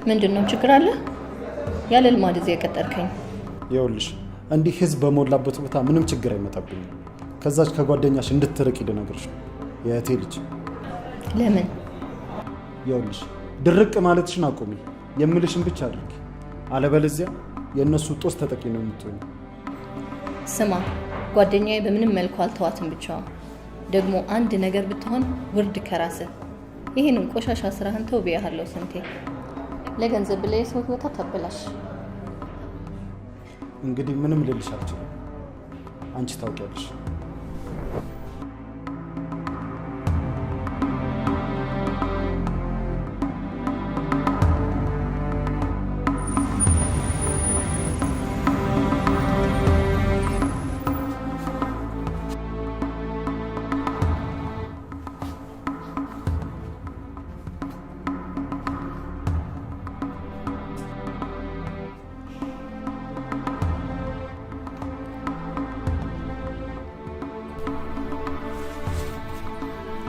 ምንድነው ችግር አለ? ያለ ልማድ እዚህ የቀጠርከኝ? ይኸውልሽ እንዲህ ህዝብ በሞላበት ቦታ ምንም ችግር አይመጣብኝም። ከዛች ከጓደኛሽ እንድትርቅ ይደነግርሽ ነው የእህቴ ልጅ። ለምን? ይኸውልሽ ድርቅ ማለትሽን አቁሚ፣ የምልሽን ብቻ አድርጊ። አለበለዚያ የእነሱ ጦስ ተጠቂ ነው የምትሆኚው። ስማ ጓደኛዬ በምንም መልኩ አልተዋትም ብቻዋ። ደግሞ አንድ ነገር ብትሆን ውርድ ከራስህ። ይህንን ቆሻሻ ስራህን ተው ብያለሁ ስንቴ። ለገንዘብ ብለህ የሰው ህይወት አታበላሽ። እንግዲህ ምንም ልልሽ አልችልም፣ አንቺ ታውቂያለሽ።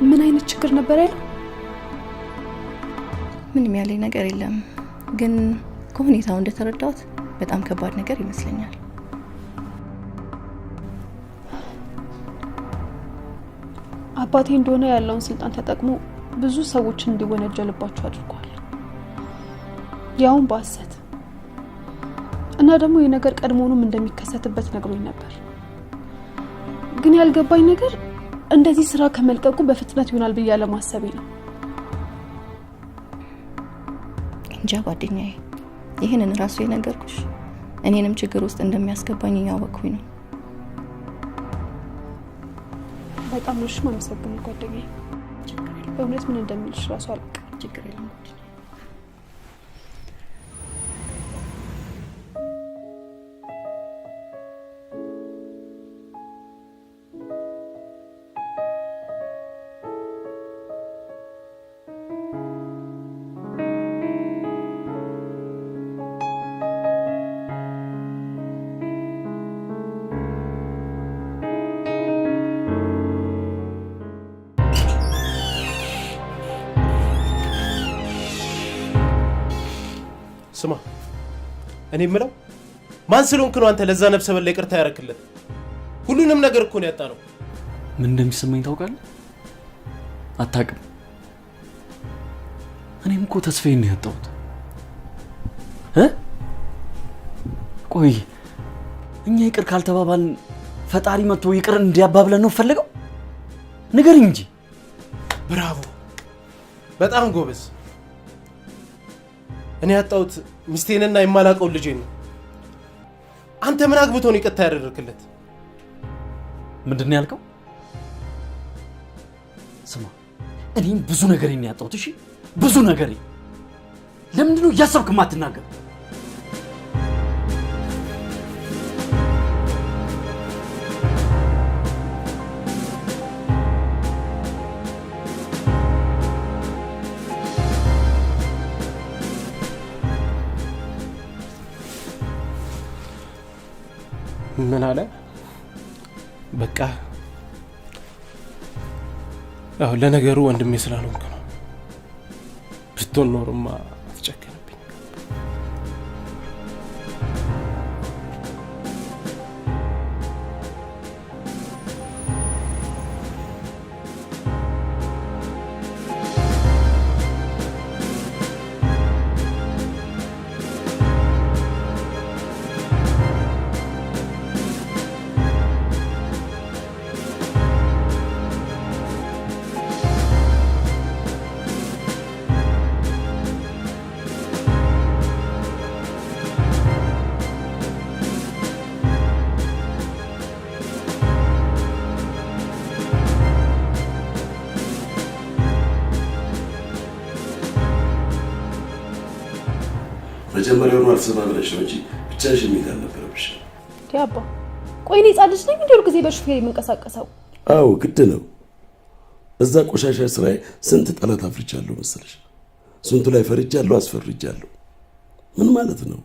ምን አይነት ችግር ነበር ያለው? ምንም ያለኝ ነገር የለም፣ ግን ከሁኔታው እንደተረዳሁት በጣም ከባድ ነገር ይመስለኛል። አባቴ እንደሆነ ያለውን ስልጣን ተጠቅሞ ብዙ ሰዎችን እንዲወነጀልባቸው አድርጓል፣ ያውን በሐሰት እና ደግሞ የነገር ቀድሞውንም እንደሚከሰትበት ነግሮኝ ነበር። ግን ያልገባኝ ነገር እንደዚህ ስራ ከመልቀቁ በፍጥነት ይሆናል ብዬ ለማሰብ ነው። እንጃ ጓደኛዬ፣ ይህንን ራሱ የነገርኩሽ እኔንም ችግር ውስጥ እንደሚያስገባኝ ያወቅኩኝ ነው። በጣም ነው የማመሰግነው ጓደኛዬ። በእውነት ምን እንደምልሽ ራሱ አላውቅም። ችግር የለም። ስማ እኔ የምለው ማን ስለሆንክ ነው አንተ ለዛ ነፍሰ በላ ይቅርታ ያረክለት? ሁሉንም ነገር እኮ ነው ያጣነው። ምን እንደሚሰማኝ ታውቃለህ? አታውቅም። እኔም እኮ ተስፋዬን ነው ያጣሁት። ቆይ እኛ ይቅር ካልተባባልን ፈጣሪ መጥቶ ይቅር እንዲያባብለን ነው ፈልገው? ንገረኝ እንጂ። ብራቮ፣ በጣም ጎበዝ። እኔ ያጣሁት ሚስቴንና የማላውቀው ልጄን ነው። አንተ ምን አግብቶ ነው ይቅርታ ያደረክለት? ምንድነው ያልከው? ስማ እኔም ብዙ ነገር ነው ያጣሁት። እሺ ብዙ ነገር። ለምንድን ነው እያሰብክ ማትናገር? ምን አለ? በቃ ያው ለነገሩ ወንድሜ ስላልሆንክ ነው። ብትሆን ኖርማ አትጨከንብኝ። መጀመሪያውኑ አልሰማ ብለሽ ነው እንጂ ብቻሽን መሄድ አልነበረብሽ። አባ ቆይ እኔ ጻልሽ ነኝ እንዴ ሁሉ ጊዜ በሹፌር የምንቀሳቀሰው? አዎ ግድ ነው። እዛ ቆሻሻ ስራዬ ስንት ጠላት አፍርቻለሁ መሰለሽ። ስንቱ ላይ ፈርጃለሁ፣ አስፈርጃለሁ። ምን ማለት ነው?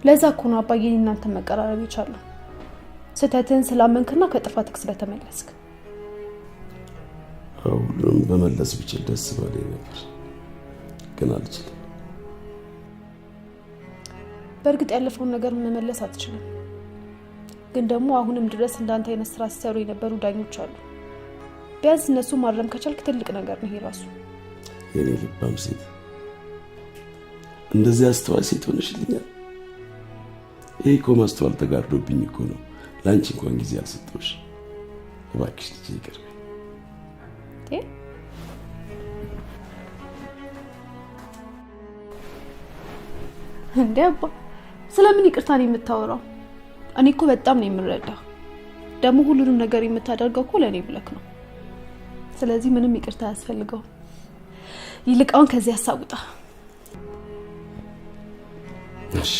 ለዛ እኮ ነው አባዬ እናንተ መቀራረብ ይቻላል። ስተትን ስላመንክና ከጥፋትክ ስለተመለስክ። ሁሉንም በመለስ ብችል ደስ ባለኝ ነበር፣ ግን አልችልም። በእርግጥ ያለፈውን ነገር መመለስ አትችልም፣ ግን ደግሞ አሁንም ድረስ እንዳንተ አይነት ስራ ሲሰሩ የነበሩ ዳኞች አሉ። ቢያንስ እነሱ ማረም ከቻልክ ትልቅ ነገር ነው ይሄ ራሱ። የኔ ልባም ሴት፣ እንደዚህ አስተዋይ ሴት ሆነሽልኛል። ይሄ እኮ ማስተዋል ተጋርዶብኝ እኮ ነው ለአንቺ እንኳን ጊዜ አልሰጠሁሽ። እባክሽ ልጄ ይቅር በይኝ። እንዴ አባ ስለምን ይቅርታ ነው የምታወራው? እኔ እኮ በጣም ነው የምረዳ። ደግሞ ሁሉንም ነገር የምታደርገው እኮ ለኔ ብለክ ነው። ስለዚህ ምንም ይቅርታ ያስፈልገው። ይልቃውን ከዚህ ያሳውጣ። እሺ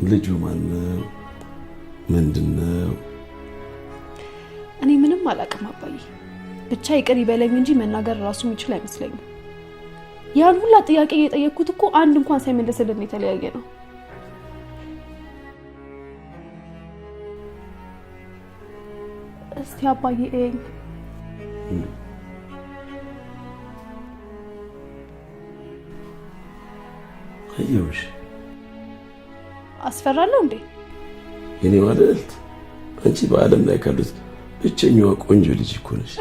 ልጁ ማነው? ምንድነው? እኔ ምንም አላውቅም አባዬ። ብቻ ይቅር ይበለኝ እንጂ መናገር ራሱ የሚችል አይመስለኝም። ያን ሁላ ጥያቄ የጠየቅኩት እኮ አንድ እንኳን ሳይመለስልን የተለያየ ነው። እስቲ አባዬ እኝ አየሁሽ። አስፈራለሁ እንዴ? የኔ ማለት አንቺ በዓለም ላይ ካሉት ብቸኛዋ ቆንጆ ልጅ እኮ ነሽ።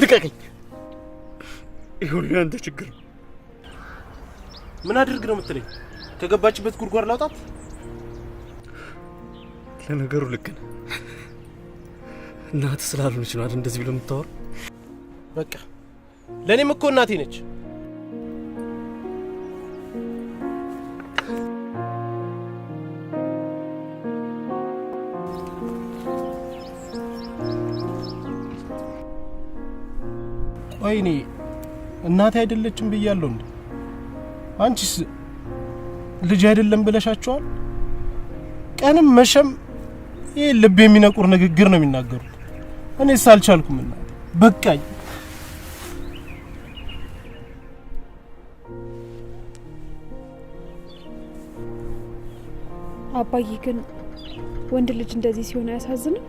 ልቀቀኝ። ይሄ ሁሉ ያንተ ችግር ነው። ምን አድርግ ነው የምትለኝ? ከገባችበት ጉድጓድ ላውጣት? ለነገሩ ልክ ነህ። እናት ስላልሆነች ነው አይደል እንደዚህ ብሎ የምታወራው? በቃ ለእኔም እኮ እናቴ ነች። ወይኔ እናቴ አይደለችም ብያለሁ እንዴ? አንቺስ ልጅ አይደለም ብለሻቸዋል? ቀንም መሸም ይሄ ልብ የሚነቁር ንግግር ነው የሚናገሩት። እኔስ አልቻልኩም እና በቃኝ። አባዬ ግን ወንድ ልጅ እንደዚህ ሲሆን አያሳዝንም?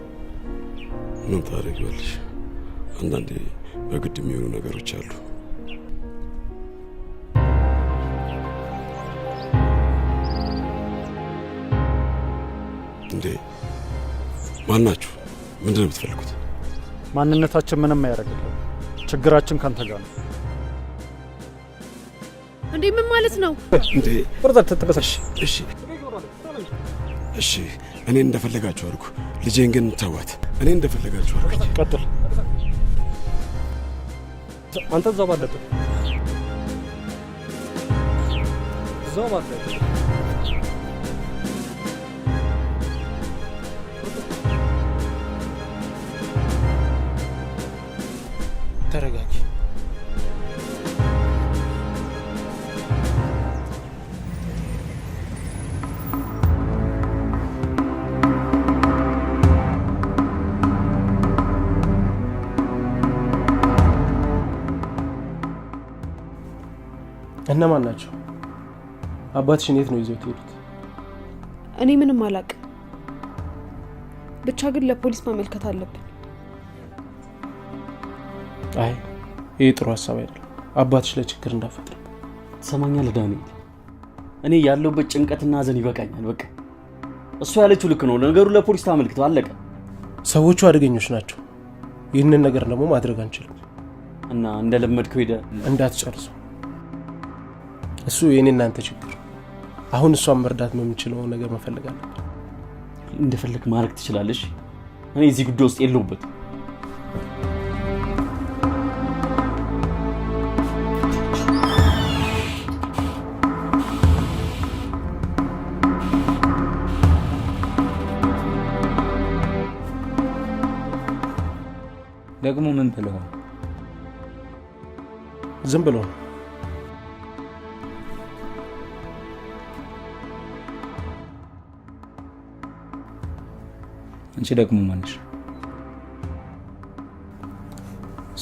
ምን ታደርጊዋለሽ? አንዳንዴ በግድ የሚሆኑ ነገሮች አሉ። እንዴ ማናችሁ? ምንድን ነው የምትፈልጉት? ማንነታችን ምንም አያደርግልም። ችግራችን ካንተ ጋር ነው። እንዴ ምን ማለት ነው? እንዴ ወርዛት ተተከሰሽ። እሺ እኔ እንደፈለጋችሁ አድርጉ። ልጄን ግን ተዋት። እኔ እንደፈለጋችሁ አድርጉ። ቀጥል። አንተ እዛው ባለበት እዛው ባለበት ተረጋጊ። እነማን ናቸው? አባትሽን የት ነው ይዘውት ሄዱት? እኔ ምንም አላውቅም። ብቻ ግን ለፖሊስ ማመልከት አለብን። አይ ይሄ ጥሩ ሀሳብ አይደለም። አባትሽ ለችግር እንዳፈጥር። ትሰማኛለህ ዳንኤል? እኔ ያለሁበት ጭንቀትና ሀዘን ይበቃኛል። በቃ እሱ ያለችው ልክ ነው። ነገሩ ለፖሊስ ታመልክተው አለቀ። ሰዎቹ አደገኞች ናቸው። ይህንን ነገር ደግሞ ማድረግ አንችልም። እና እንደለመድከው ሄደ እንዳትጨርሰው። እሱ የኔ እናንተ ችግር። አሁን እሷን መርዳት የምንችለው ነገር መፈለግ አለብን። እንደፈለግ ማድረግ ትችላለሽ። እኔ እዚህ ጉዳይ ውስጥ የለሁበትም። ደግሞ ምን ብለው? ዝም ብሎ አንቺ ደግሞ ማንሽ?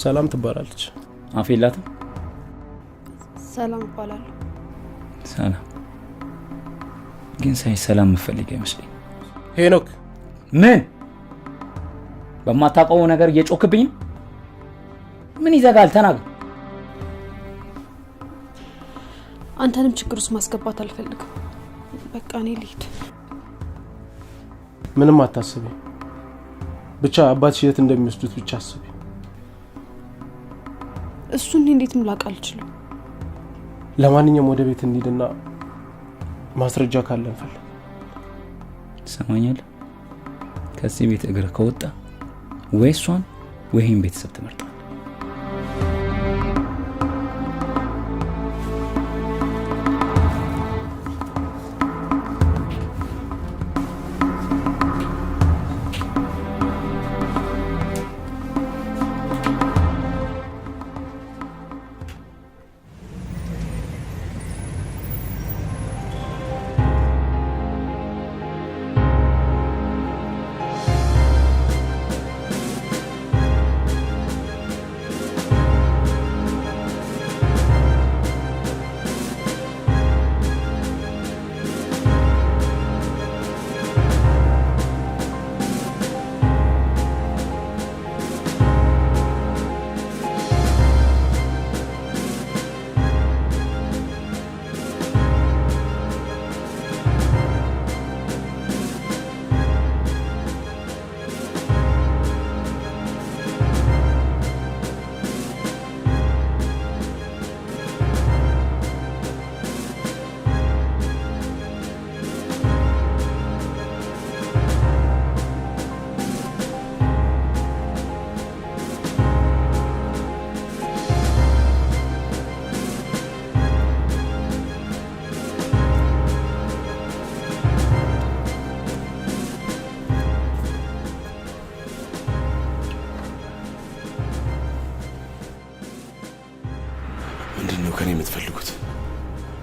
ሰላም ትባላለች። አፍ የላትም? ሰላም እባላለሁ። ሰላም ግን ሰላም መፈልግ አይመስለኝ። ሄኖክ ምን በማታውቀው ነገር እየጮክብኝ? ምን ይዘጋል? ተናገር። አንተንም ችግር ውስጥ ማስገባት አልፈልግም። በቃ እኔ ልሂድ። ምንም አታስቢ። ብቻ አባትሽ የት እንደሚወስዱት ብቻ አስቢ። እሱን እንዴትም ላውቅ አልችልም። ለማንኛውም ወደ ቤት እንሂድና ማስረጃ ካለ እንፈልግ። ትሰማኛለህ? ከዚህ ቤት እግር ከወጣ ወይ እሷን ወይም ቤተሰብ ትመርጣለህ።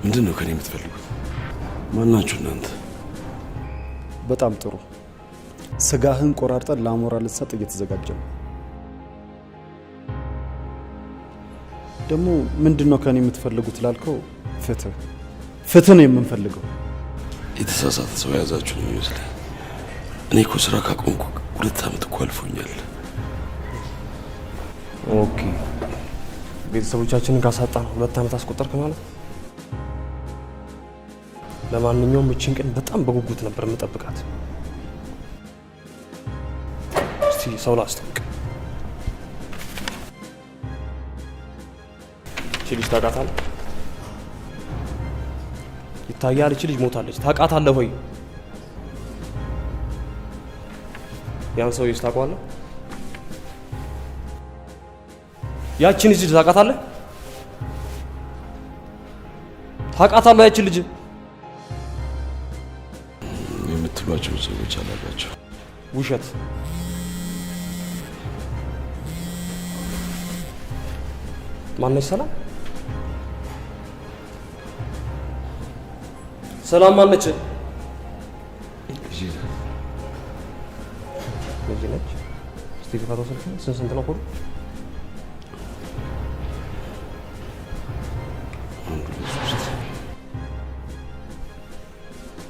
ምንድነው ከኔ የምትፈልጉት? ማናችሁ እናንተ? በጣም ጥሩ። ስጋህን ቆራርጠን ለአሞራ ልትሰጥ እየተዘጋጀ ነው። ደግሞ ምንድነው ከኔ የምትፈልጉት ላልከው፣ ፍትህ ነው የምንፈልገው። የተሳሳተ ሰው ያዛችሁ ነው የሚመስለኝ። እኔ እኮ ስራ ካቆምኩ 2 ዓመት እኮ አልፎኛል። ኦኬ፣ ቤተሰቦቻችንን ካሳጣን 2 ዓመት አስቆጠርክ ማለት ነው። ለማንኛውም እቺን ቀን በጣም በጉጉት ነበር የምጠብቃት። እስቲ ሰው ላስተዋውቅ። እቺ ልጅ ታውቃታለህ? ይታያል። እቺ ልጅ ሞታለች። ታውቃታለህ ወይ? ያን ሰውዬስ ታውቀዋለህ? ያቺን ልጅ ታውቃታለህ? ታውቃታለህ ያቺን ልጅ? የምትሏቸው ሰዎች አላቃቸው። ውሸት። ማነች? ሰላም ማነች? ልጅ ነች። እስቲ ከፋቶ ስልክ ስንት ነው ኮዱ?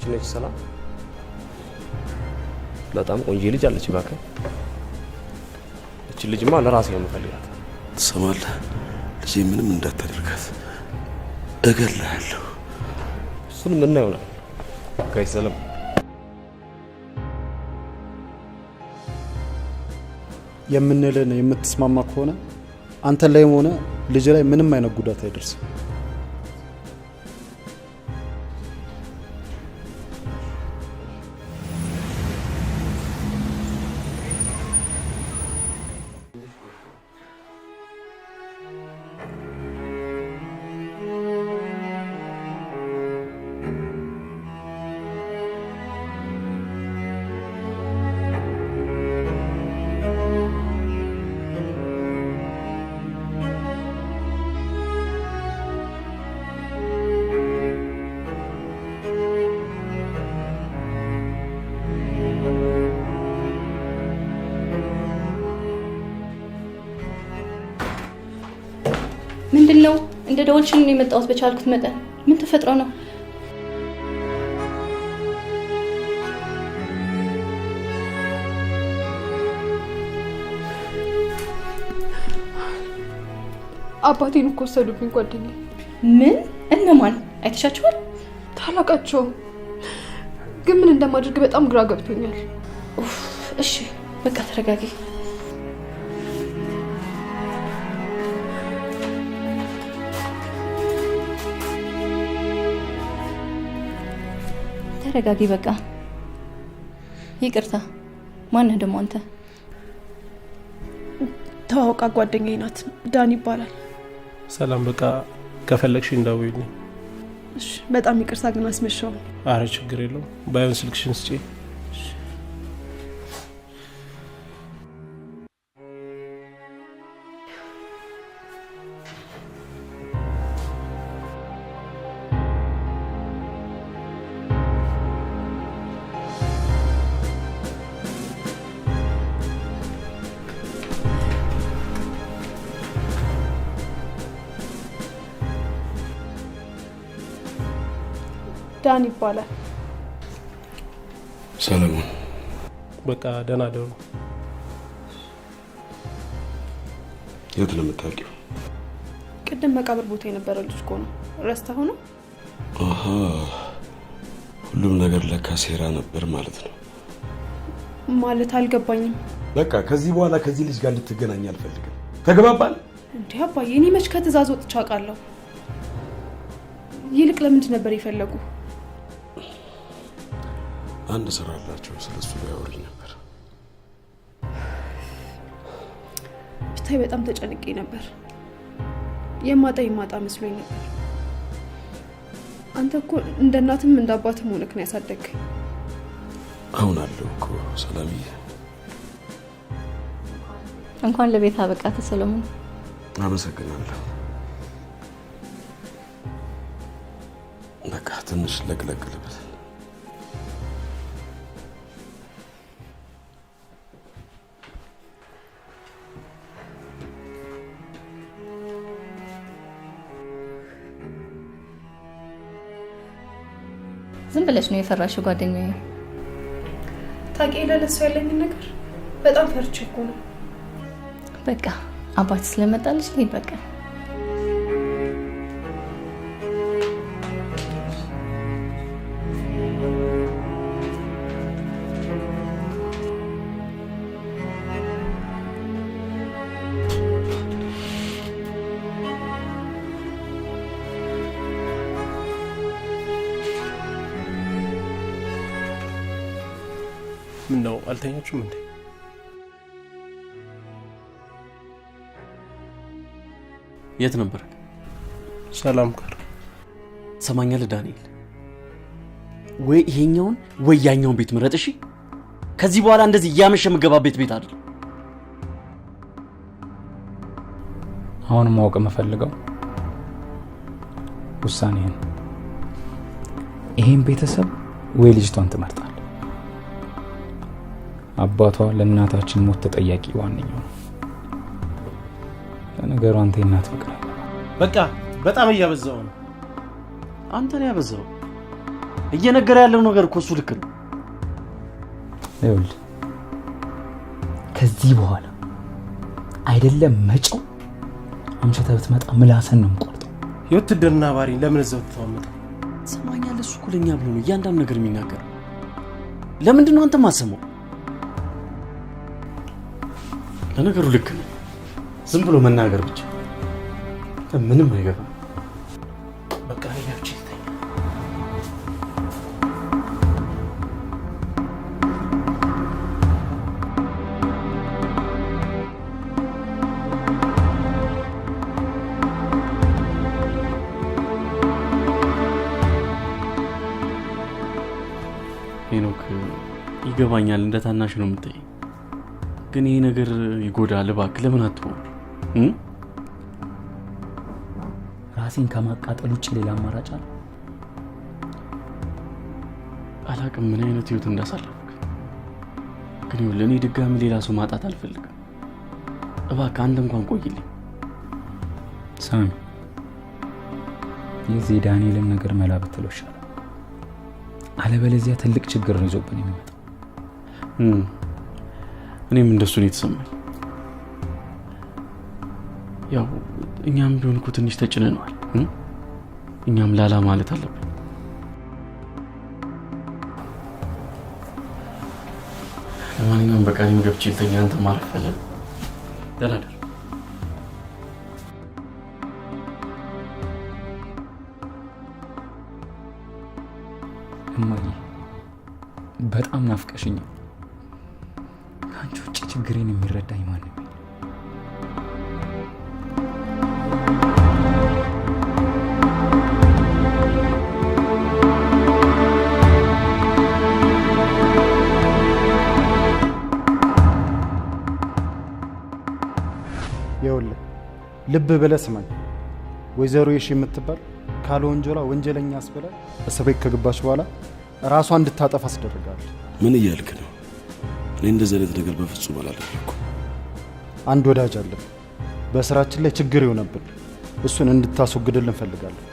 ነች። ሰላም በጣም ቆንጆ ልጅ አለች። እባክህ እቺ ልጅማ ለራሴ ነው የምፈልጋት። ትሰማለህ? ልጄ ምንም እንዳታደርጋት እገላለሁ። እሱን ምን ይሆናል? ጋይ ሰላም የምንልን የምትስማማ ከሆነ አንተ ላይም ሆነ ልጅ ላይ ምንም አይነት ጉዳት አይደርስም። ምንድነው? እንደ ደወልሽልኝ የመጣሁት በቻልኩት መጠን። ምን ተፈጥሮ ነው? አባቴን እኮ ወሰዱብኝ ጓደኛዬ። ምን? እነማን? አይተሻቸዋል? ታላቃቸው ግን ምን እንደማድረግ በጣም ግራ ገብቶኛል። እሺ በቃ ተረጋጊ። ተረጋጊ በቃ። ይቅርታ። ማነህ ደግሞ አንተ? ተዋውቃ ጓደኛዬ ናት፣ ዳን ይባላል። ሰላም። በቃ ከፈለግሽ እንዳውይልኝ። እሺ በጣም ይቅርታ ግን አስመሻው። አረ ችግር የለውም። ባይሆን ስልክሽን ስጪ። ዳን ይባላል። ሰለሞን። በቃ ደህና ደሩ። የት ነው የምታውቂው? ቅድም መቃብር ቦታ የነበረ ልጅ እኮ ነው። ረስተኸው ነው? አሃ፣ ሁሉም ነገር ለካ ሴራ ነበር ማለት ነው። ማለት አልገባኝም። በቃ ከዚህ በኋላ ከዚህ ልጅ ጋር ልትገናኝ አልፈልግም። ተግባባን? እንዴ አባዬ፣ እኔ መች ከትእዛዝ ወጥቼ አውቃለሁ? ይልቅ ለምንድን ነበር የፈለጉ? አንድ ስራ አላቸው፣ ስለሱ ሊያወሩኝ ነበር። ብታይ በጣም ተጨንቄ ነበር። የማጣ መስሎኝ ነበር። አንተ እኮ እንደ እናትም እንደ አባትም ሆነክ ነው ያሳደግከኝ። አሁን አለው እኮ ሰላምዬ። እንኳን ለቤት አበቃተ ሰለሞን። አመሰግናለሁ። በቃ ትንሽ ለቅለቅ ልበል። ዝም ብለሽ ነው የፈራሽው ጓደኛዬ? ታውቂ ለለሱ ያለኝን ነገር በጣም ፈርቼ እኮ ነው። በቃ አባት ስለመጣልሽ ልሂድ በቃ። ምን ነው አልተኛችሁም እንዴ? የት ነበር? ሰላም ጋር። ሰማኛለህ ዳንኤል፣ ወይ ይሄኛውን ወይ ያኛውን ቤት ምረጥ እሺ? ከዚህ በኋላ እንደዚህ እያመሸ የምገባበት ቤት አይደል። አሁን ማወቅ የምፈልገው ውሳኔህን፣ ይሄን ቤተሰብ ወይ ልጅቷን ትመርጣለህ? አባቷ ለእናታችን ሞት ተጠያቂ ዋነኛው ነው። ለነገሩ አንተ እናት ፍቅር በቃ በጣም እያበዛው ነው። አንተ ነው ያበዛው። እየነገረ ያለው ነገር እኮ እሱ ልክ ነው። ይኸውልህ ከዚህ በኋላ አይደለም መጪው አምሽተህ ብትመጣ ምላስን ነው የምቆርጠው። የውትድርና ባሪ ለምን እዛው ተዋመጠ? ሰማኛለህ፣ እሱ እኮ ለኛ ብሎ ነው እያንዳንዱ ነገር የሚናገር። ለምንድን ነው አንተ ማሰማው? ለነገሩ ልክ ነው። ዝም ብሎ መናገር ብቻ ምንም አይገባም። በቃ ያቺ ተኛ። ሄኖክ ይገባኛል፣ እንደ ታናሽ ነው የምትጠይቅ፣ ግን ይሄ ነገር ይጎዳል። እባክህ ለምን አትሆን? ራሴን ከማቃጠል ውጭ ሌላ አማራጭ አለ? አላቅም ምን አይነት ህይወት እንዳሳለፍክ፣ ግን ለኔ ድጋሚ ሌላ ሰው ማጣት አልፈልግም። እባክህ አንተ እንኳን ቆይልኝ። ሳሚ የዚህ ዳንኤልን ነገር መላ ብትለው ይሻላል። አለበለዚያ ትልቅ ችግር ነው ይዞብን የሚመጣው። እኔም እንደሱ ነው የተሰማኝ። ያው እኛም ቢሆን እኮ ትንሽ ተጭነናል። እኛም ላላ ማለት አለብን። ለማንኛውም በቃ እኔም ገብቼ ልተኛ፣ አንተ ማረፍ ፈለግ። ደህና ደር። እማዬ በጣም ናፍቀሽኛል። ከአንቺ ውጭ ችግሬን የሚረዳኝ ማንም የለም። ይኸውልህ ልብ ብለህ ስማኝ። ወይዘሮ የሺ የምትባል ካለ ወንጀሏ ወንጀለኛ አስብላ እስር ቤት ከገባች በኋላ ራሷ እንድታጠፋ አስደረጋለች። ምን እያልክ ነው? እኔ እንደዚህ አይነት ነገር በፍጹም አላደረኩም። አንድ ወዳጅ አለ፣ በስራችን ላይ ችግር ይሆነብን፣ እሱን እንድታስወግድልን እንፈልጋለን።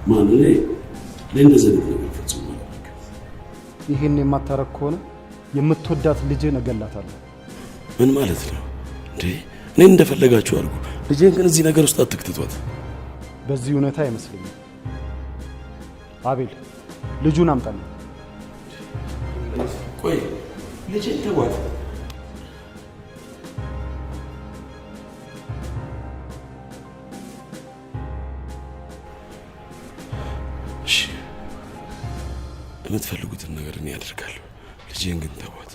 ማን? እኔ እንደዚህ አይነት ነገር በፍጹም አላደረኩም። ይህን የማታረግ ከሆነ የምትወዳት ልጅህን እገላታለሁ። ምን ማለት ነው እንዴ? እኔ እንደፈለጋችሁ አድርጉ፣ ልጄን ግን እዚህ ነገር ውስጥ አትክተቷት። በዚህ እውነታ አይመስለኝም። አቤል ልጁን አምጣልኝ። ቆይ ልጄን ተዋት። እሺ የምትፈልጉትን ነገር እኔ ያደርጋለሁ። ልጄን ግን ተዋት።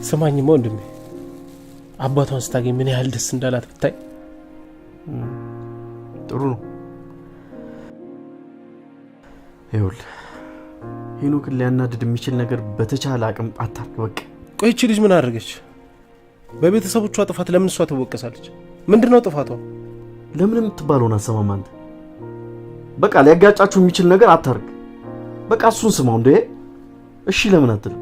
ስማኝማ ወንድሜ፣ አባቷን ስታገኝ ምን ያህል ደስ እንዳላት ብታይ። ጥሩ ነው። ይኸውልህ ሄኖክን ሊያናድድ የሚችል ነገር በተቻለ አቅም አታርግ። በቃ ቆይ እቺ ልጅ ምን አደረገች? በቤተሰቦቿ ጥፋት ለምን እሷ ትወቀሳለች? ምንድነው ጥፋቷ? ለምን የምትባለውን አሰማም አንተ። በቃ ሊያጋጫችሁ የሚችል ነገር አታርግ። በቃ እሱን ስማው እንዴ። እሺ ለምን አትልም?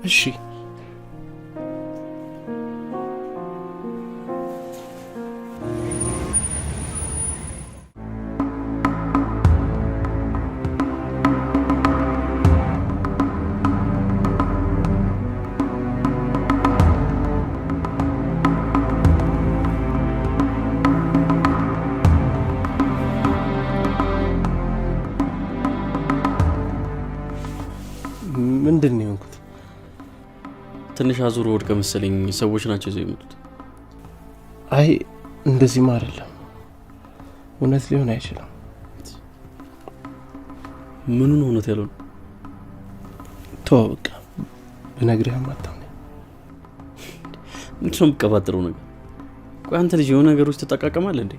እሺ ምንድን ነው የሆንኩት? ትንሽ አዙሮ ወድቀ መሰለኝ። ሰዎች ናቸው ይዘው የመጡት። አይ እንደዚህ አይደለም። እውነት ሊሆን አይችልም። ምኑን እውነት ያለው? ተው በቃ ብነግርህም አታምነኝ። ምንድን ነው የምትቀባጥረው ነገር? ቆይ አንተ ልጅ የሆነ ነገሮች ትጠቃቀማለህ እንዴ?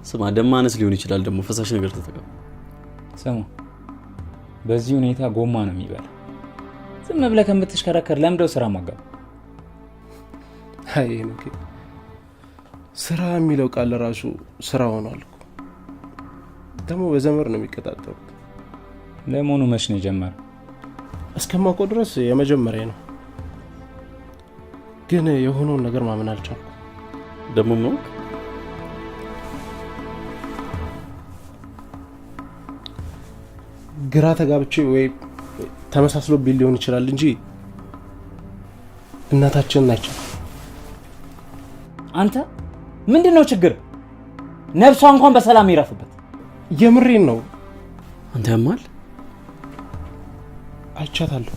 ስማ ደም ማነስ ሊሆን ይችላል፣ ደግሞ ፈሳሽ ነገር ተጠቀም። ስሙ በዚህ ሁኔታ ጎማ ነው የሚበላ። ዝም ብለህ ከምትሽከረከር ለምደው ስራ ማጋብ። አይ ነው ስራ የሚለው ቃል ራሱ ስራ ሆኗል እኮ። ደግሞ በዘመር ነው የሚቀጣጠሩት። ለመሆኑ መች ነው የጀመረው? እስከማውቀው ድረስ የመጀመሪያ ነው፣ ግን የሆነውን ነገር ማመን አልቻልኩም። ደግሞ ነው ግራ ተጋብቼ ወይ ተመሳስሎ ሊሆን ይችላል እንጂ እናታችን ናቸው። አንተ ምንድነው ችግር? ነፍሷ እንኳን በሰላም ይረፍበት። የምሬን ነው። አንተ ያማል አይቻታለሁ።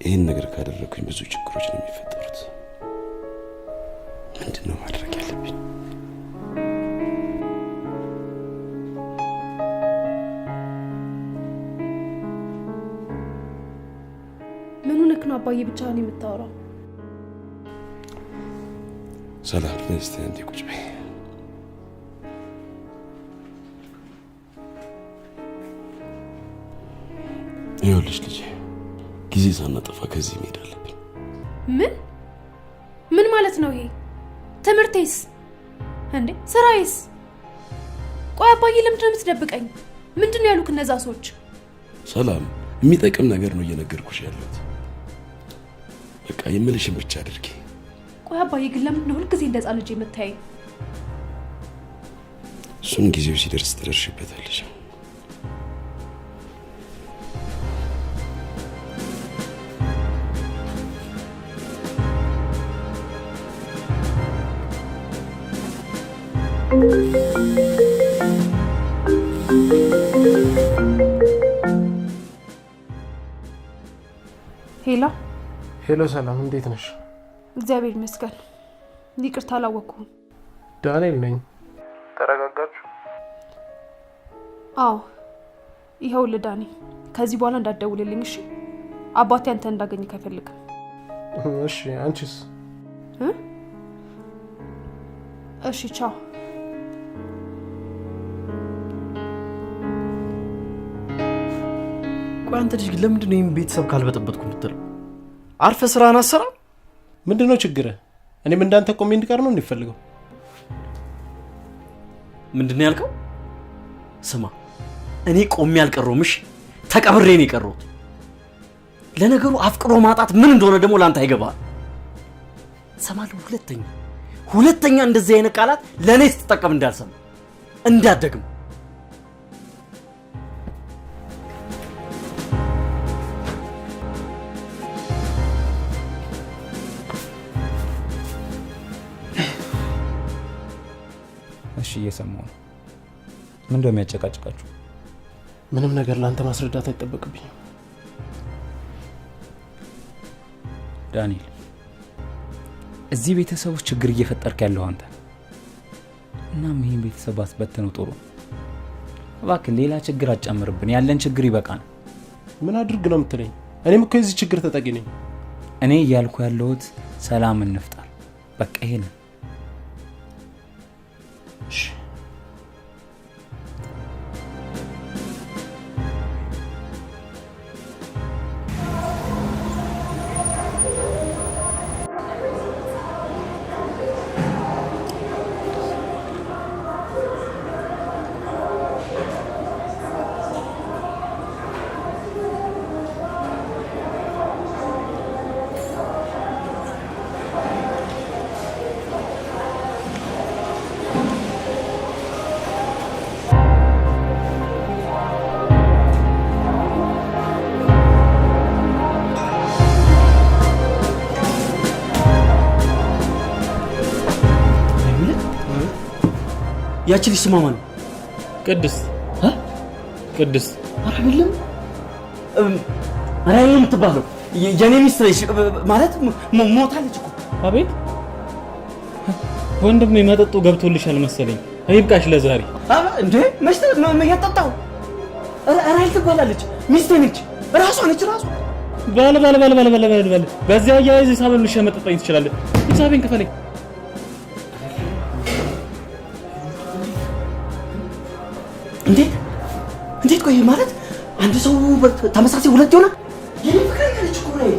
ይህን ነገር ካደረኩኝ ብዙ ችግሮች ነው የሚፈጠሩት። ምንድነው ማድረግ ያለብኝ? ምን ሆነክ ነው አባዬ ብቻህን የምታወራው? ሰላም ነስተ አንዴ ቁጭ በይ። ይኸውልሽ ልጄ ጊዜ ሳናጠፋ ከዚህ መሄድ አለብን። ምን ማለት ነው ይሄ? ትምህርቴስ እንዴ? ስራዬስ? ቆይ አባዬ ለምንድን ነው የምትደብቀኝ? ምንድነው ያሉክ እነዛ ሰዎች? ሰላም የሚጠቅም ነገር ነው እየነገርኩሽ ያለሁት። በቃ የምልሽን ብቻ አድርጊ። ቆይ አባዬ ግን ለምንድን ነው ሁልጊዜ እንደዛ ልጅ የምታየኝ? እሱን ጊዜው ሲደርስ ትደርሽበታለሽ። ሄሎ ሰላም፣ እንዴት ነሽ? እግዚአብሔር ይመስገን። ይቅርታ አላወቅኩም። ዳንኤል ነኝ። ተረጋጋችሁ? አዎ ይኸውልህ ዳኒ፣ ከዚህ በኋላ እንዳትደውልልኝ እሺ? አባቴ አንተ እንዳገኝ አይፈልግም። እሺ አንቺስ? እሺ ቻው። ቆይ አንተ ልጅ ለምንድን ነው ይሄን ቤተሰብ ካልበጠበጥኩ የምትለው? አርፈ ስራህን አሰራ። ምንድነው ችግር? እኔም እንዳንተ ቆሜ እንድቀር ነው እንፈልገው። ምንድነው ያልከው? ስማ እኔ ቆሜ አልቀረውም። እሺ ተቀብሬ ነው የቀረሁት። ለነገሩ አፍቅሮ ማጣት ምን እንደሆነ ደግሞ ላንተ አይገባም። ሰማለሁ። ሁለተኛ እንደዚህ አይነት ቃላት ለኔ ስትጠቀም እንዳልሰማ እንዳደግም። እሺ እየሰማሁ ነው። ምን እንደሚያጨቃጭቃችሁ? ምንም ነገር ላንተ ማስረዳት አይጠበቅብኝም። ዳንኤል እዚህ ቤተሰቦች ችግር እየፈጠርክ ያለው አንተ እና ይሄን ቤተሰብ አስበተነው ጥሩ። እባክህ ሌላ ችግር አጨምርብን። ያለን ችግር ይበቃል። ምን አድርግ ነው የምትለኝ? እኔም እኮ የዚህ ችግር ተጠቂ ነኝ። እኔ እያልኩ ያለሁት ሰላም እንፍጠር። በቃ ይሄ ነው። እሺ ያቺ ልጅ ስሟ ማን? ቅድስት። ቅድስት አይደለም አይደለም የምትባለው የኔ ሚስት ነች ማለት ሞታለች እኮ። አቤት ወንድም የመጠጡ ገብቶልሻል መሰለኝ። አይብቃሽ ለዛሬ። እንዴ መሽተ የጠጣው ራይል ትባላለች። ሚስት ነች ራሷ ነች ራሷ። ባለ በዚያ ያይዝ ሳበሉሽ መጠጣኝ ትችላለህ። ሂሳቤን ክፈለኝ። እንዴት ቆይ ማለት አንድ ሰው ተመሳሳይ ሁለት ይሆናል? የኔ ፍቅረኛ ነች እኮ ነው።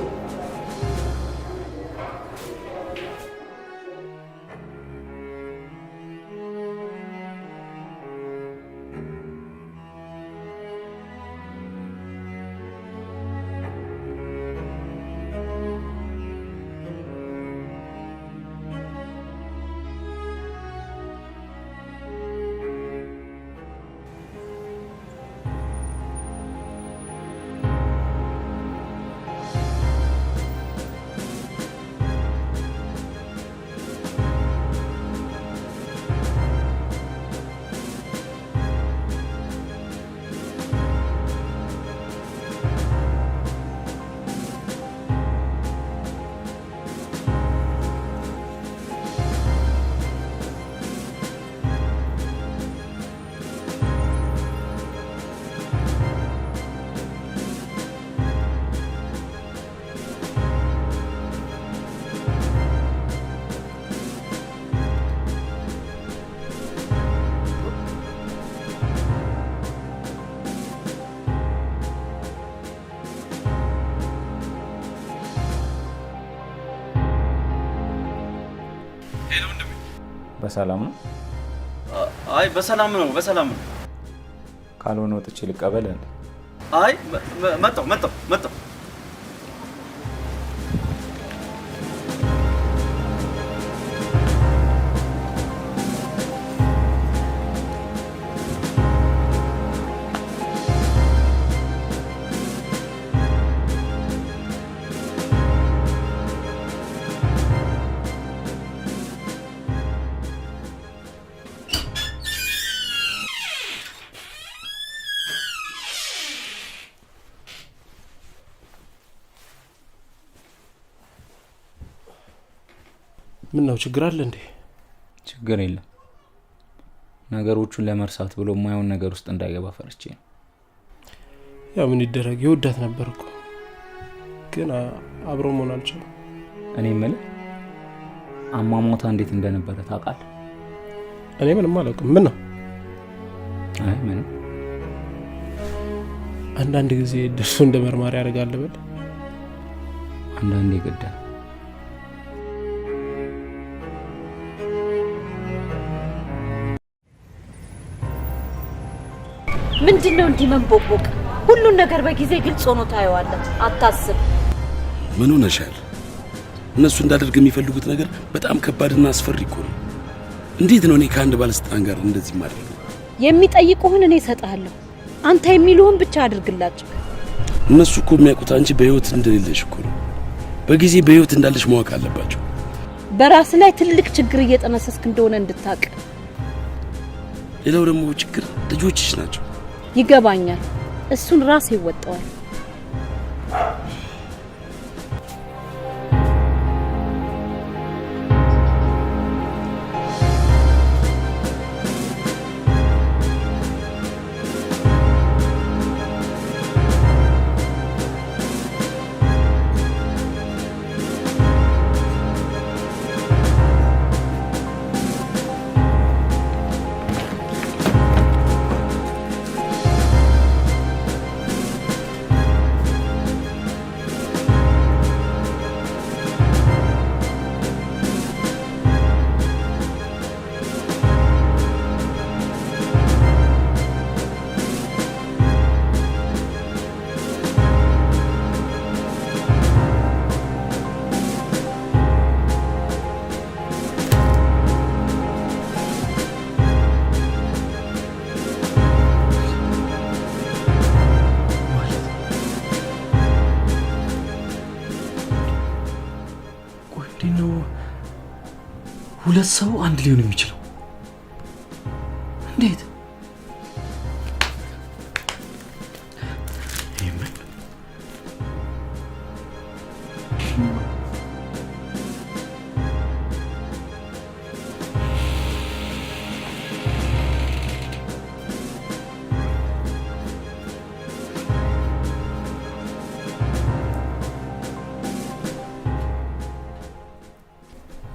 ሄሎ ወንድሜ፣ በሰላም ነው? አይ በሰላም ነው፣ በሰላም ነው። ካልሆነ ወጥቼ ልቀበል እንዴ? አይ መጣሁ። ምን ነው ችግር አለ እንዴ? ችግር የለም። ነገሮቹን ለመርሳት ብሎ የማይሆን ነገር ውስጥ እንዳይገባ ፈርቼ ነው። ያው ምን ይደረግ፣ ይወዳት ነበር እኮ ግን አብሮ መሆን አልቻለም። እኔ የምልህ አሟሟታ እንዴት እንደነበረ ታውቃለህ? እኔ ምንም አላውቅም። ምን ነው? አይ ምንም። አንዳንድ ጊዜ ደርሶ እንደ መርማሪ ያደርጋል በል። አንዳንዴ ግድ ነው። ምንድነው እንዲህ መንቦቅቦቅ? ሁሉን ነገር በጊዜ ግልጽ ሆኖ ታየዋለህ። አታስብ። ምን ሆነሻል? እነሱ እንዳደርግ የሚፈልጉት ነገር በጣም ከባድና አስፈሪ እኮ ነው። እንዴት ነው እኔ ከአንድ ባለስልጣን ጋር እንደዚህ ማድረግ? የሚጠይቁህን እኔ እሰጥሃለሁ። አንተ የሚሉህን ብቻ አድርግላቸው። እነሱ እኮ የሚያውቁት አንቺ በህይወት እንደሌለሽ እኮ ነው። በጊዜ በህይወት እንዳለሽ ማወቅ አለባቸው። በራስ ላይ ትልቅ ችግር እየጠነሰስክ እንደሆነ እንድታቅ። ሌላው ደግሞ ችግር ልጆችሽ ናቸው። ይገባኛል። እሱን ራስ ይወጣዋል። ሁለት ሰው አንድ ሊሆን የሚችለው እንዴት?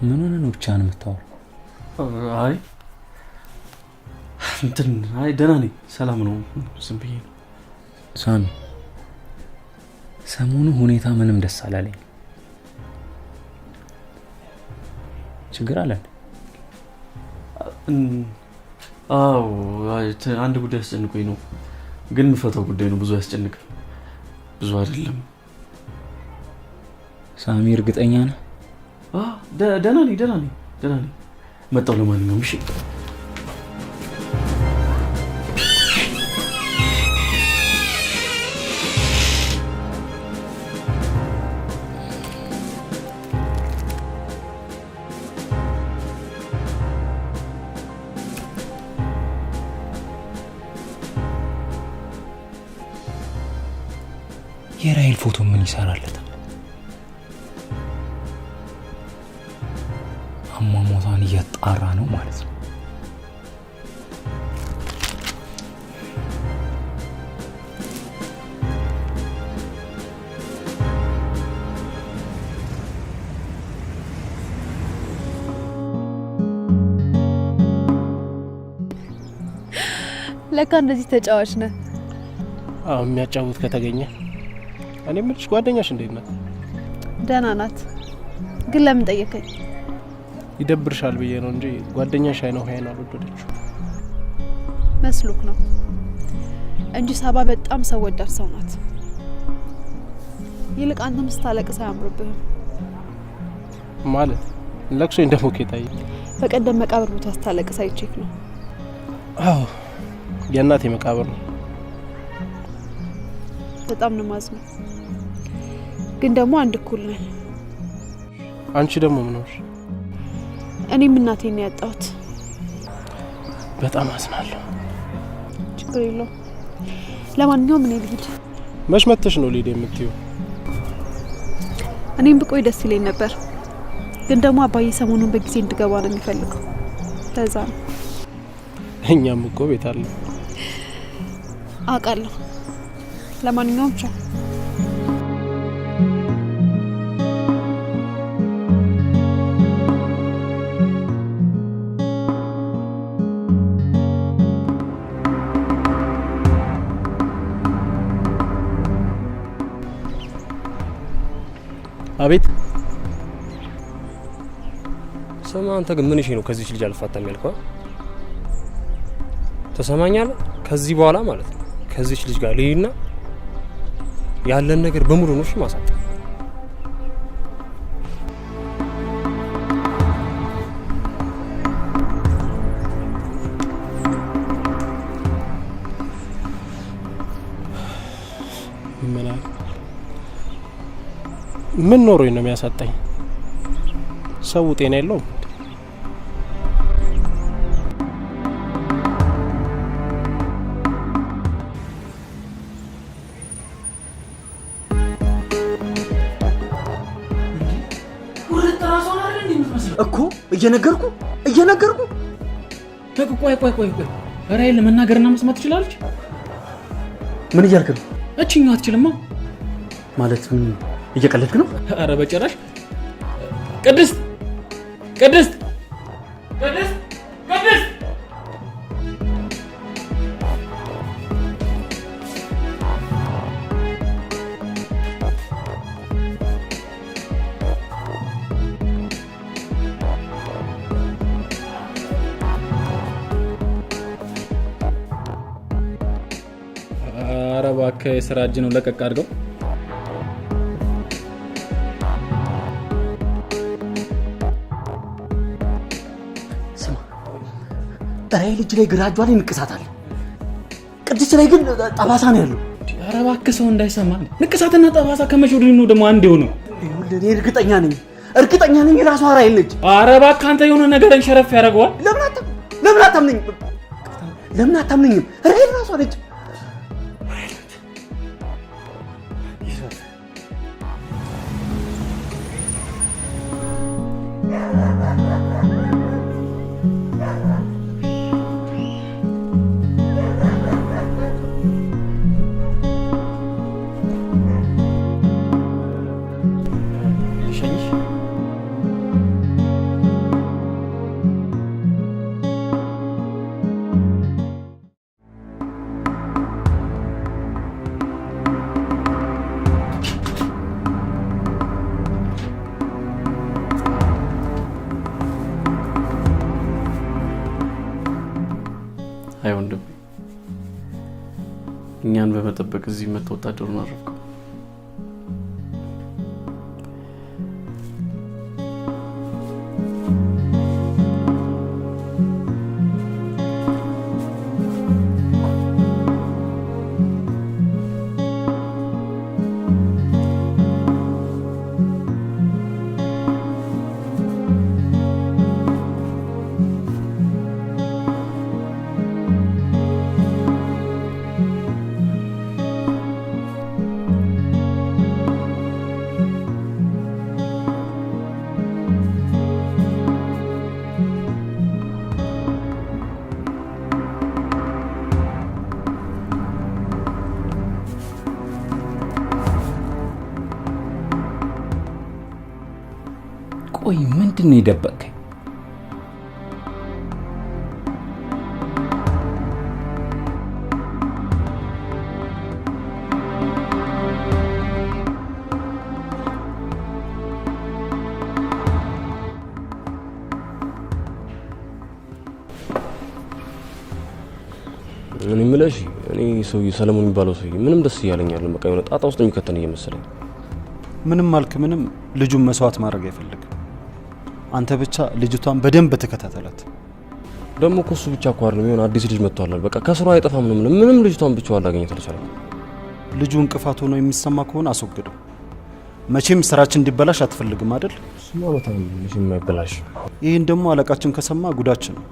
ምን ሆነ ነው ብቻ ነው የምታወራው? አይ እንትን አይ ደህና ነኝ፣ ሰላም ነው፣ ዝም ብዬ ነው። ሳሚ፣ ሰሞኑ ሁኔታ ምንም ደስ አላለኝ። ችግር አለ? አዎ አንድ ጉዳይ አስጨንቆኝ ነው፣ ግን የምፈታው ጉዳይ ነው። ብዙ ያስጨንቅ ብዙ አይደለም። ሳሚ እርግጠኛ ነህ? ደህና ነኝ መጣሁ። ለማንኛውም እሺ የራይል ፎቶ ምን ይሰራለታል? አሟሟቷን እያጣራ ነው ማለት ነው። ለካ እንደዚህ ተጫዋች ነህ። የሚያጫውት ከተገኘ። እኔ የምልሽ ጓደኛሽ እንዴት ናት? ደህና ናት። ግን ለምን ጠየቀኝ? ይደብርሻል ብዬ ነው እንጂ ጓደኛሽ አይነው ሀይን አልወደደችው መስሎክ ነው እንጂ ሳባ በጣም ሰው ወዳድ ሰው ናት። ይልቅ አንተም ስታለቅስ አያምርብህም ማለት ለቅሶ እንደሞ ከታይ በቀደም መቃብር ቦታ ስታለቅስ አይቼክ ነው። አዎ የእናቴ መቃብር ነው። በጣም ነው ማዝነው። ግን ደግሞ አንድ እኩል ነን። አንቺ ደግሞ ምን ሆነሽ? እኔም እናቴን ነው ያጣሁት። በጣም አዝናለሁ። ችግር የለውም። ለማንኛውም እኔ ልሂድ። መች መጥተሽ ነው ልሂድ የምትይው? እኔም ብቆይ ደስ ይለኝ ነበር፣ ግን ደግሞ አባዬ ሰሞኑን በጊዜ እንድገባ ነው የሚፈልገው። ለዛ ነው። እኛም እኮ ቤት አለ አውቃለሁ። ለማንኛውም ቻው። አቤት። ስማ አንተ ግን ምን ነው ከዚህ ልጅ አልፋታም ያልከው? ተሰማኛለህ? ከዚህ በኋላ ማለት ነው ከዚህ ልጅ ጋር ልሂድና ያለን ነገር በሙሉ ነው እሺ ማሳጣ። ምን ኖሮኝ ነው የሚያሳጣኝ? ሰው ጤና የለውም። እኮ እየነገርኩ ቆይ ራይል መናገርና መስማት ትችላለች? ምን እያልክ ነው? እቺኛው አትችልማ ማለት ምን እየቀለድክ ነው? አረ በጭራሽ። ቅድስት አረ እባክህ የስራ እጅ ነው፣ ለቀቅ አድርገው። ራይል እጅ ላይ ግራ እጇ ላይ ንቅሳት አለ። ቅድስት ላይ ግን ጠባሳ ነው ያለው። አረ እባክህ ሰው እንዳይሰማ። ንቅሳትና ጠባሳ ከመቼ ወዲህ ነው ደግሞ አንድ የሆነው? እኔ እርግጠኛ ነኝ ራሷ ራይል ነች። አረ እባክህ አንተ የሆነ ነገርን ሸረፍ ያደርገዋል። ለምን አታምነኝም? ራይል ራሷ ነች። አይ ወንድም፣ እኛን በመጠበቅ እዚህ መተው ወታደሩን አረፍከው። ቆይ ምንድን ነው የደበቀኝ? እኔ ምለሽ እኔ ሰውዬ ሰለሞን የሚባለው ሰውዬ ምንም ደስ እያለኛል። በቃ የሆነ ጣጣ ውስጥ የሚከተን እየመሰለኝ። ምንም አልክ ምንም ልጁን መስዋዕት ማድረግ አይፈልግም። አንተ ብቻ ልጅቷን በደንብ ተከታተላት። ደግሞ እኮ እሱ ብቻ እኮ አይደለም የሆነ አዲስ ልጅ መጥቷል። በቃ ከስሩ አይጠፋም ነው ምንም ልጅቷን ብቻዋን ላገኘት አልቻለም። ልጁ እንቅፋት ሆኖ የሚሰማ ከሆነ አስወግደው። መቼም ስራችን እንዲበላሽ አትፈልግም አይደል? እሱማ በጣም የማይበላሽ። ይህን ደግሞ አለቃችን ከሰማ ጉዳችን ነው።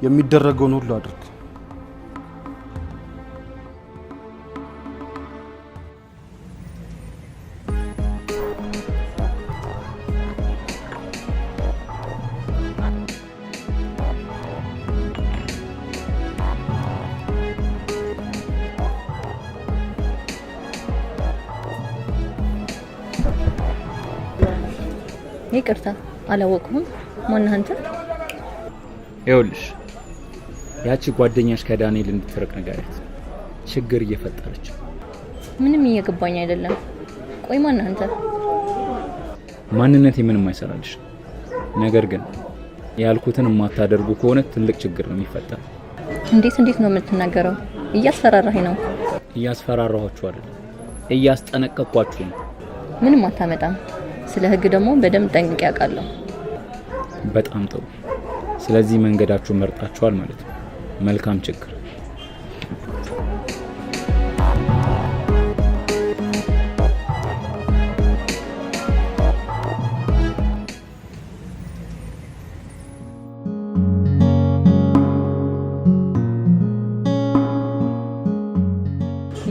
የሚደረገውን ሁሉ አድርግ። ይቅርታ አላወቅሁም። ማን አንተ? ይኸውልሽ ያቺ ጓደኛሽ ከዳንኤል እንድትርቅ ንገሪያት። ችግር እየፈጠረች። ምንም እየገባኝ አይደለም። ቆይ ማን አንተ? ማንነቴ ምንም አይሰራልሽ። ነገር ግን ያልኩትን የማታደርጉ ከሆነ ትልቅ ችግር ነው የሚፈጠር። እንዴት ነው የምትናገረው? እያስፈራራኝ ነው። እያስፈራራኋችሁ አይደለም፣ እያስጠነቀቅኳችሁ ነው። ምንም አታመጣም። ስለ ህግ ደግሞ በደንብ ጠንቅቄ አውቃለሁ። በጣም ጥሩ። ስለዚህ መንገዳችሁ መርጣችኋል ማለት ነው። መልካም ችግር።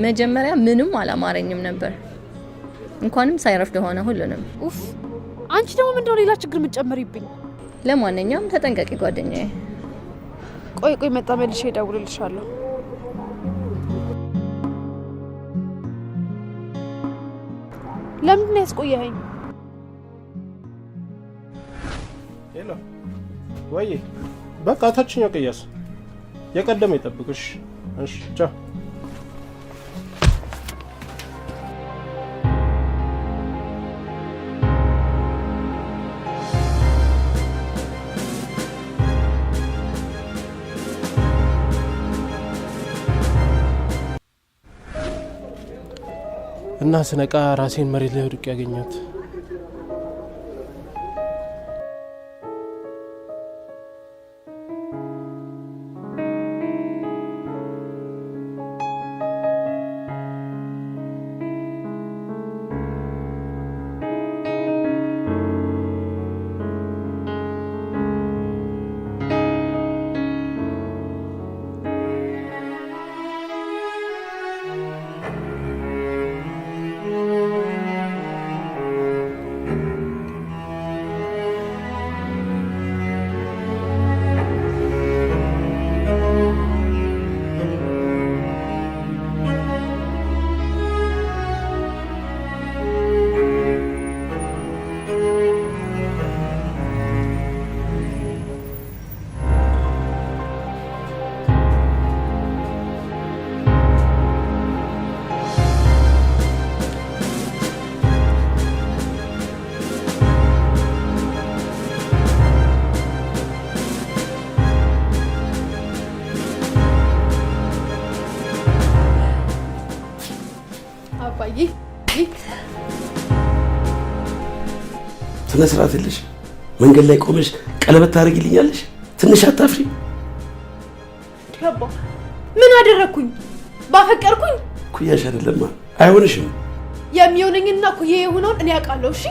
መጀመሪያ ምንም አላማረኝም ነበር። እንኳንም ሳይረፍድ ሆነ ሁሉንም። ኡፍ! አንቺ ደግሞ ምንድነው ሌላ ችግር የምትጨምሪብኝ? ለማንኛውም ተጠንቀቂ ጓደኛዬ። ቆይ መጣ፣ መልሼ እደውልልሻለሁ። ለምንድን ነው ያስቆየኸኝ? ሄሎ ወይ በቃ ታችኛው ቅያስ የቀደመ ይጠብቅሽ። እሺ ቻው። እና ስነቃ ራሴን መሬት ላይ ወድቄ ያገኘሁት። ስነ ስርዓት የለሽ። መንገድ ላይ ቆመሽ ቀለበት ታደርጊልኛለሽ? ትንሽ አታፍሪ? አባ ምን አደረኩኝ? ባፈቀርኩኝ? ኩያሽ አይደለማ። አይሆንሽም። የሚሆነኝና ኩዬ የሆነውን እኔ አውቃለሁ። እሺ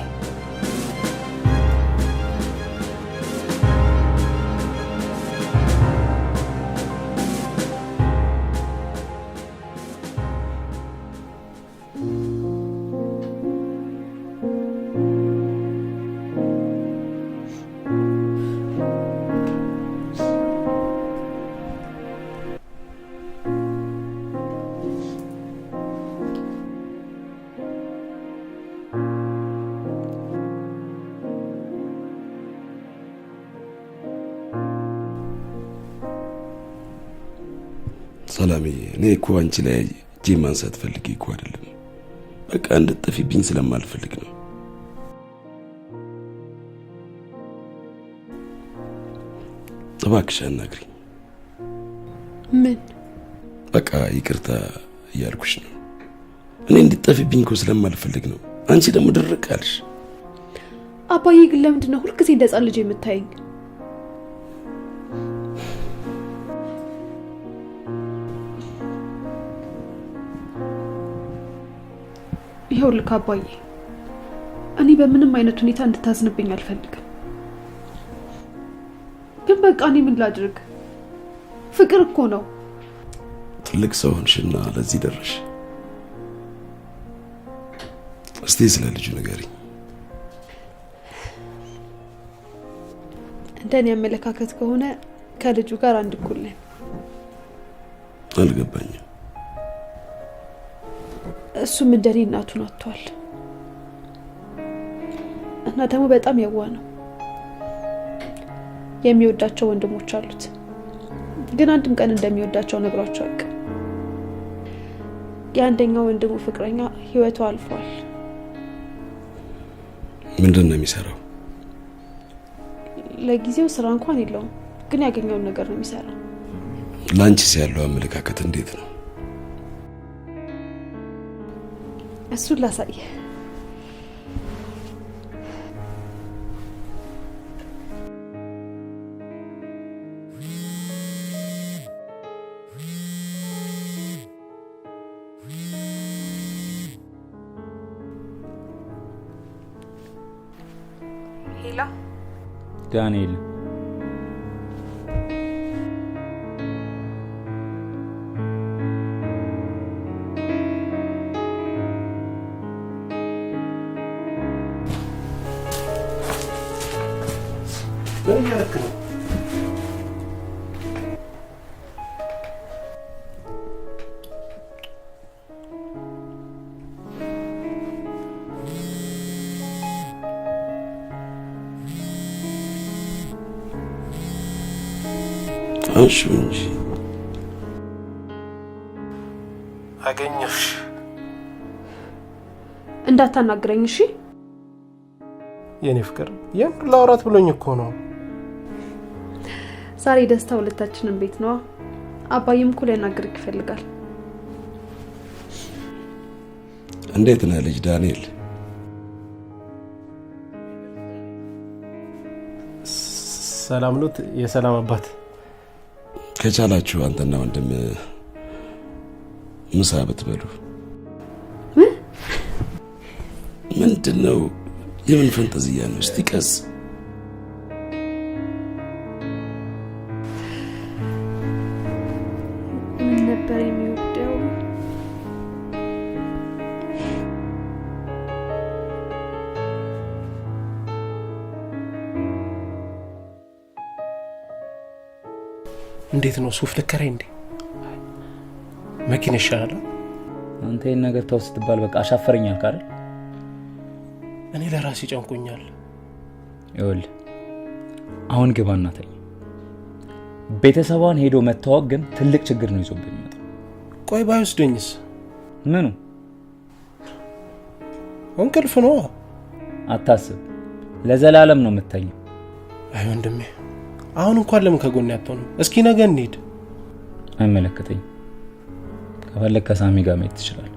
ሰላምዬ፣ እኔ እኮ አንቺ ላይ እጄ ማንሳት ፈልጌ እኮ አይደለም። በቃ እንድትጠፊብኝ ስለማልፈልግ ነው። እባክሽ አናግሪኝ። ምን? በቃ ይቅርታ እያልኩሽ ነው። እኔ እንድትጠፊብኝ እኮ ስለማልፈልግ ነው። አንቺ ደግሞ ድርቅ አልሽ። አባዬ ግን ለምንድን ነው ሁልጊዜ እንደ ሕፃን ልጅ የምታየኝ? ይኸውልህ አባዬ፣ እኔ በምንም አይነት ሁኔታ እንድታዝንብኝ አልፈልግም። ግን በቃ እኔ ምን ላድርግ? ፍቅር እኮ ነው። ትልቅ ሰው ሆንሽና ለዚህ ደረሽ። እስቲ ስለ ልጁ ንገሪኝ። እንደኔ አመለካከት ከሆነ ከልጁ ጋር አንድ እኩል ነን። አልገባኝም። እሱም እንደኔ እናቱን አጥቷል እና ደግሞ በጣም የዋህ ነው። የሚወዳቸው ወንድሞች አሉት፣ ግን አንድም ቀን እንደሚወዳቸው ነግሯቸው አያውቅም። የአንደኛው ወንድሙ ፍቅረኛ ህይወቱ አልፏል። ምንድን ነው የሚሰራው? ለጊዜው ስራ እንኳን የለውም፣ ግን ያገኘውን ነገር ነው የሚሰራው። ላንቺስ ያለው አመለካከት እንዴት ነው? እሱን ላሳየ። ሄላ ዳንኤል ምን ያደርክ ነው? አንሺ እንጂ አገኘሽ። እንዳታናግረኝ እሺ? የኔ ፍቅር የምር ላውራት ብሎኝ እኮ ነው። ዛሬ ደስታ ሁለታችንም ቤት ነው። አባዬም እኮ ሊያናግርህ ይፈልጋል። እንዴት ነህ ልጅ ዳንኤል? ሰላም ኖት? የሰላም አባት። ከቻላችሁ አንተና ወንድም ምሳ ብትበሉ። ምንድነው? የምን ፈንጠዝያ ነው? እስቲ ቀስ። ምን ነበር የሚወደው? እንዴት ነው ሱፍ ልከራይ እንዴ? መኪና ይሻላል። አንተ ይሄን ነገር ተው ስትባል በቃ አሻፈረኛል ካለ እኔ ለራሴ ጨንቆኛል። ይኸውልህ አሁን ግባና ተኝ። ቤተሰቧን ሄዶ መታወቅ ግን ትልቅ ችግር ነው ይዞብኝ የሚመጣው። ቆይ ባይወስደኝስ? ምኑ? እንቅልፍ ነው። አታስብ፣ ለዘላለም ነው የምተኛው። አይ ወንድሜ፣ አሁን እንኳን ለምን ከጎን ያጣው ነው? እስኪ ነገ እንሂድ። አይመለከተኝም። ከፈለክ ከሳሚ ጋር መሄድ ትችላለህ።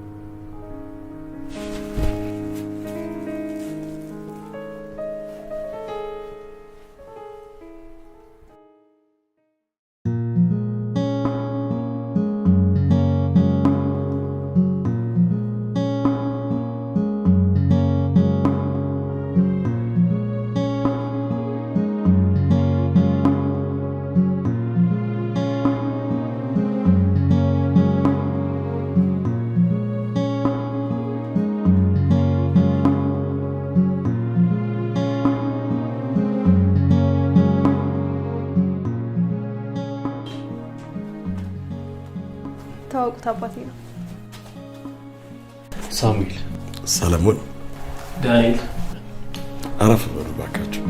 ታውቁት አባቴ ነው። ሳሙኤል። ሰለሞን። ዳንኤል። አረፍ በሉ ባካችሁ።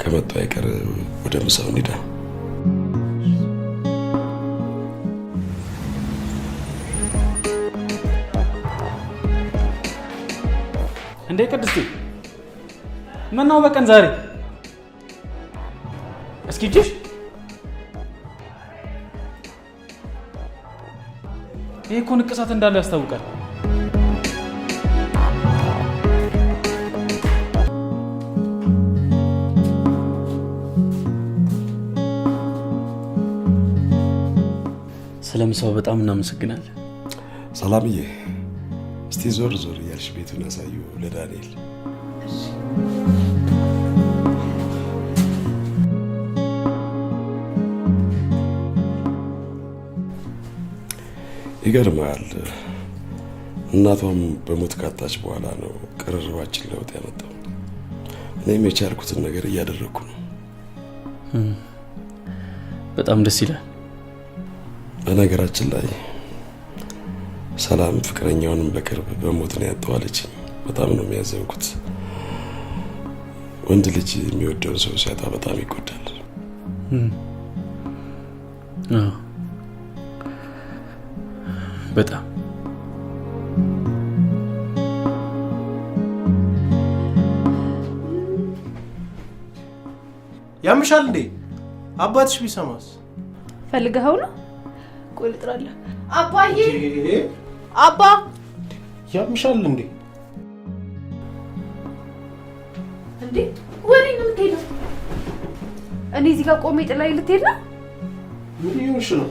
ከመጣ አይቀር ወደ ምሳው እንሂዳ። እንዴ ቅድስቴ ምን ነው በቀን ዛሬ እስኪ እጅሽ ይሄ እኮ ንቅሳት እንዳለ ያስታውቃል። ስለምሳው በጣም እናመሰግናለን። ሰላምዬ እስቲ ዞር ዞር እያልሽ ቤቱን ያሳዩ ለዳንኤል። ይገርማል። እናቷም በሞት ካጣች በኋላ ነው ቅርርባችን ለውጥ ያመጣው። እኔም የቻልኩትን ነገር እያደረግኩ ነው። በጣም ደስ ይላል። በነገራችን ላይ ሰላም ፍቅረኛውንም በቅርብ በሞት ነው ያጣዋለች። በጣም ነው የሚያዘንኩት። ወንድ ልጅ የሚወደውን ሰው ሲያጣ በጣም ይጎዳል። በጣም ያምሻል እንዴ? አባትሽ ቢሰማስ? ፈልገኸው ነው? ቆይ ልጥራለሁ። አባዬ አባ ያምሻል እንዴ? እንዴ ወዴት ነው የምትሄደው? እኔ እዚህ ጋር ቆሜ ጥላይ ልትሄድ ነው? ምን ይሆንሽ ነው?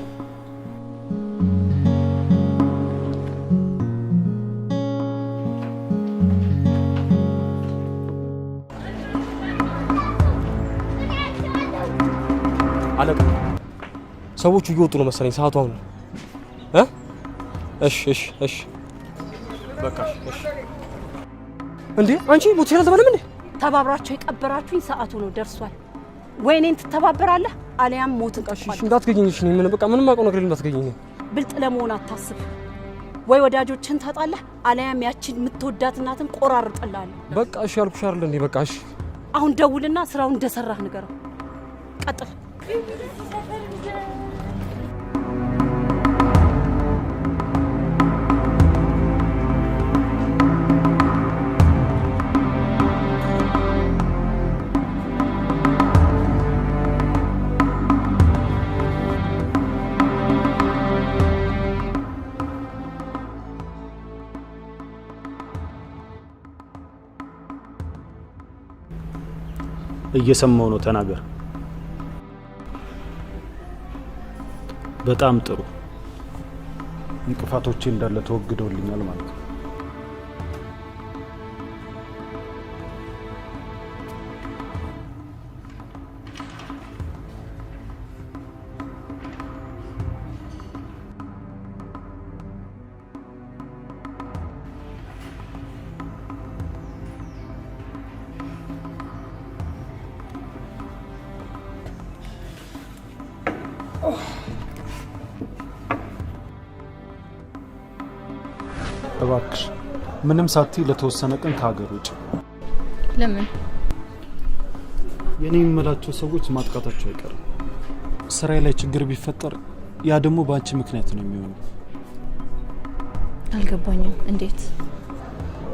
አለቃ ሰዎቹ እየወጡ ነው መሰለኝ። ሰዓቱ አሁን ነው። እሺ በቃ እሺ። እንዴ አንቺ ሞት አልተባለም እንዴ? ተባብራችሁ የቀበራችሁኝ ሰዓቱ ነው ደርሷል። ወይ እኔን ትተባበራለህ አለያም ሞት እንቀጥፋለን። እሺ እንዳትገኝኝ። እሺ ምን በቃ ምንም አውቀው ነገር እንዳትገኝኝ። ብልጥ ለመሆን አታስብ። ወይ ወዳጆችን ታጣለህ አለያም ያቺን የምትወዳት እናትን ቆራርጥልሃለሁ። በቃ እሺ ያልኩሽ አይደል እንዴ? በቃ እሺ አሁን ደውልና ስራውን እንደሰራህ ንገረው። ቀጥል። እየሰማው ነው፣ ተናገር። በጣም ጥሩ። እንቅፋቶቼ እንዳለ ተወግደውልኛል ማለት ነው። እባክሽ ምንም ሳትይ ለተወሰነ ቀን ከሀገር ውጭ። ለምን? የኔ የምላቸው ሰዎች ማጥቃታቸው አይቀርም። ስራዬ ላይ ችግር ቢፈጠር ያ ደግሞ በአንቺ ምክንያት ነው የሚሆነው። አልገባኝም። እንዴት?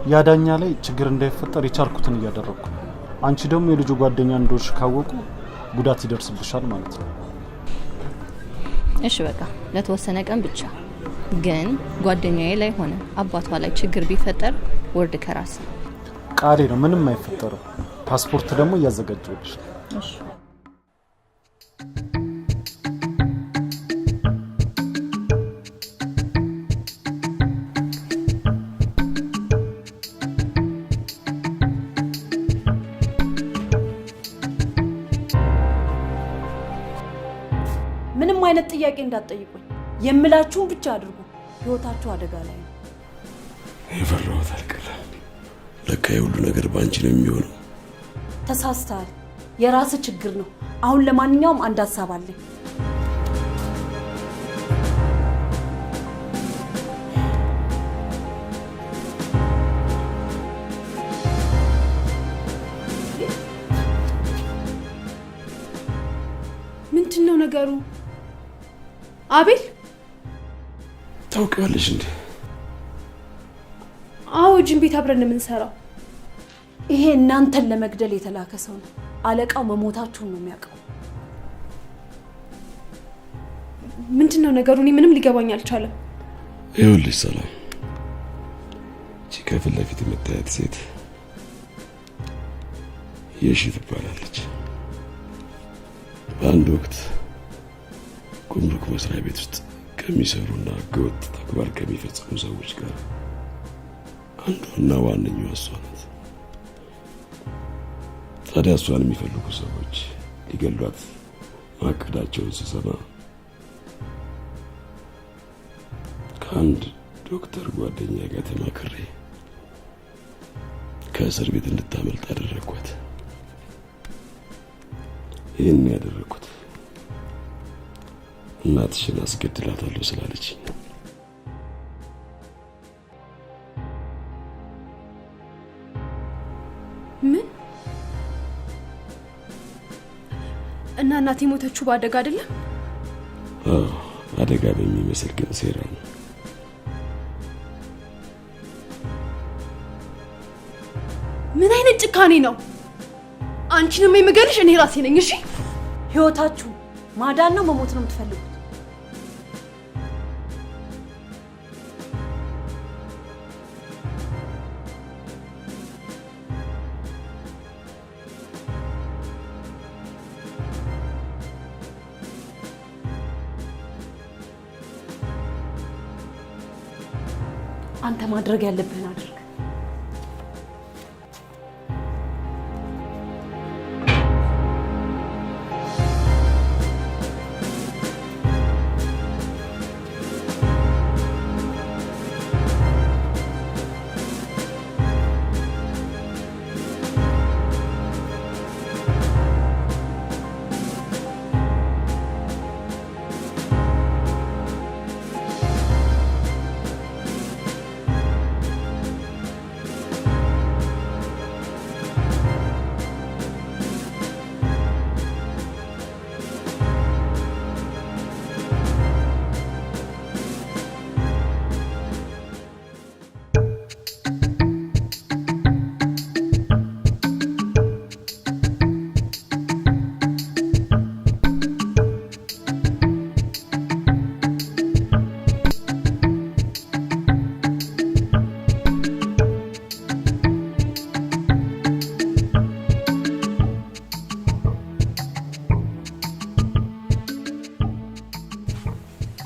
ያ ዳኛ ላይ ችግር እንዳይፈጠር የቻልኩትን እያደረኩ፣ አንቺ ደግሞ የልጁ ጓደኛ እንደሆንሽ ካወቁ ጉዳት ይደርስብሻል ማለት ነው። እሺ በቃ ለተወሰነ ቀን ብቻ። ግን ጓደኛዬ ላይ ሆነ አባቷ ላይ ችግር ቢፈጠር ወርድ ከራስ። ቃሌ ነው፣ ምንም አይፈጠርም። ፓስፖርት ደግሞ እያዘጋጀሁልሽ። እሺ ምንም አይነት ጥያቄ እንዳትጠይቁኝ። የምላችሁን ብቻ አድርጉ። ህይወታችሁ አደጋ ላይ ነው። የፈራሁት አልቀረም። ለካ የሁሉ ነገር ባንቺ ነው የሚሆነው። ተሳስተሃል። የራስህ ችግር ነው። አሁን ለማንኛውም አንድ ሀሳብ አለኝ። ምንድነው ነገሩ? አቤል ታውቂዋለሽ እንዴ? አዎ ጅም ቤት አብረን የምንሰራው። ይሄ እናንተን ለመግደል የተላከ ሰው ነው። አለቃው መሞታችሁን ነው የሚያውቀው። ምንድነው ነገሩ? እኔ ምንም ሊገባኝ አልቻለም። ይኸውልሽ ሰላም፣ እቺ ከፊት ለፊት የምታያት ሴት የሺ ትባላለች። በአንድ ወቅት ጉምሩክ መስሪያ ቤት ውስጥ ከሚሰሩና ህገወጥ ተግባር ከሚፈጽሙ ሰዎች ጋር አንዷና ዋነኛዋ እሷ ናት። ታዲያ እሷን የሚፈልጉ ሰዎች ሊገሏት ማቀዳቸውን ስሰማ ከአንድ ዶክተር ጓደኛ ጋር ተማክሬ ከእስር ቤት እንድታመልጥ አደረግኳት። ይህን ያደረግኩት እናትሽን አስገድላታለሁ ስላለች። ምን? እና እናቴ ሞተችው በአደጋ አይደለም? አዎ፣ አደጋ በሚመስል ግን ሴራ ነው። ምን አይነት ጭካኔ ነው? አንቺንም የምገልሽ እኔ ራሴ ነኝ። እሺ፣ ህይወታችሁ ማዳን ነው መሞት ነው የምትፈልጉት? አንተ ማድረግ ያለብህን አድርግ።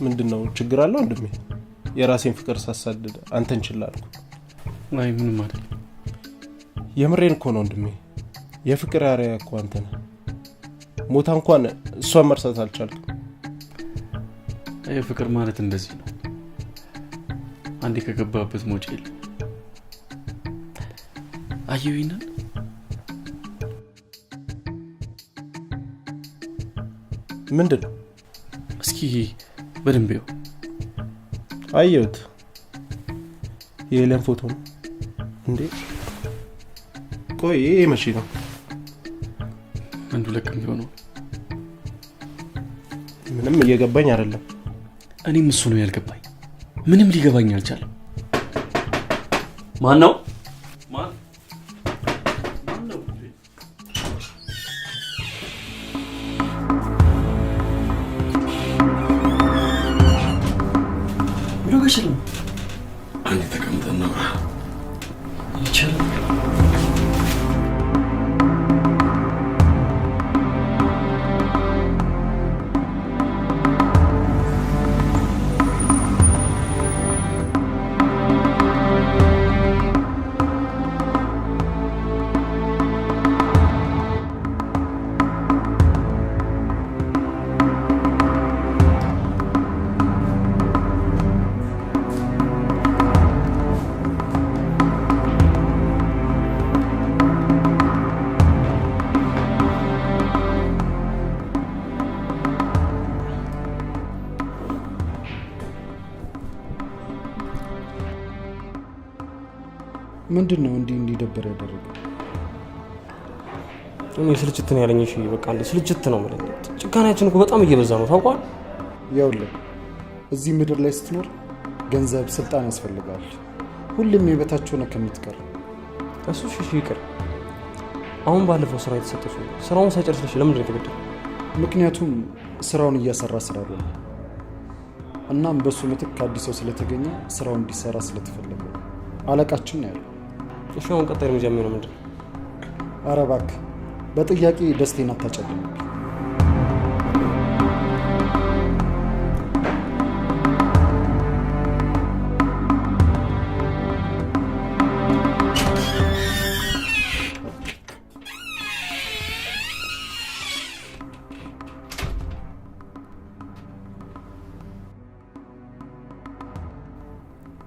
ምንድነው ችግር አለው ወንድሜ? የራሴን ፍቅር ሳሳድድ አንተን ችላልኩ። አይ ምንም አይደለም። የምሬን እኮ ነው ወንድሜ። የፍቅር አሪያ እኮ አንተ ነህ። ሞታ እንኳን እሷን መርሳት አልቻልኩም። ፍቅር ማለት እንደዚህ ነው። አንዴ ከገባበት ሞጭ የለም። አየውይና ምንድነው? እስኪ በደንብ ይው። አየሁት። የሌለን ፎቶ ነው እንዴ? ቆይ ይሄ መቼ ነው? አንዱ ለቀም ቢሆነው ምንም እየገባኝ አይደለም። እኔም እሱ ነው ያልገባኝ። ምንም ሊገባኝ አልቻለም። ማን ነው? ማን ነው? ይችላል። አንዴ ተቀምጠን ነው ይችላል። ምንድነው እንዲደበር ያደረገው? እኔ ስልችት ነው ያለኝ። እሺ በቃ እንደ ስልችት ነው ማለት ነው። ጭካኔያችን እኮ በጣም እየበዛ ነው ታውቋል። ያውልህ እዚህ ምድር ላይ ስትኖር ገንዘብ፣ ስልጣን ያስፈልጋል። ሁሉም የበታች ሆነ ከምትቀር እሱ እሺ ይቅር። አሁን ባለፈው ስራ የተሰጠው ሰው ስራውን ሳይጨርስልሽ ለምንድን ነው የተገደለው? ምክንያቱም ስራውን እያሰራ ስላልሆነ እናም በሱ ምትክ አዲስ ሰው ስለተገኘ ስራውን እንዲሰራ ስለተፈለገ አለቃችን ነው ያለው። እሺ አሁን ቀጣይ እርምጃ የሚሆነው ምንድን ነው? ኧረ እባክህ በጥያቄ ደስቴን አታጨልም።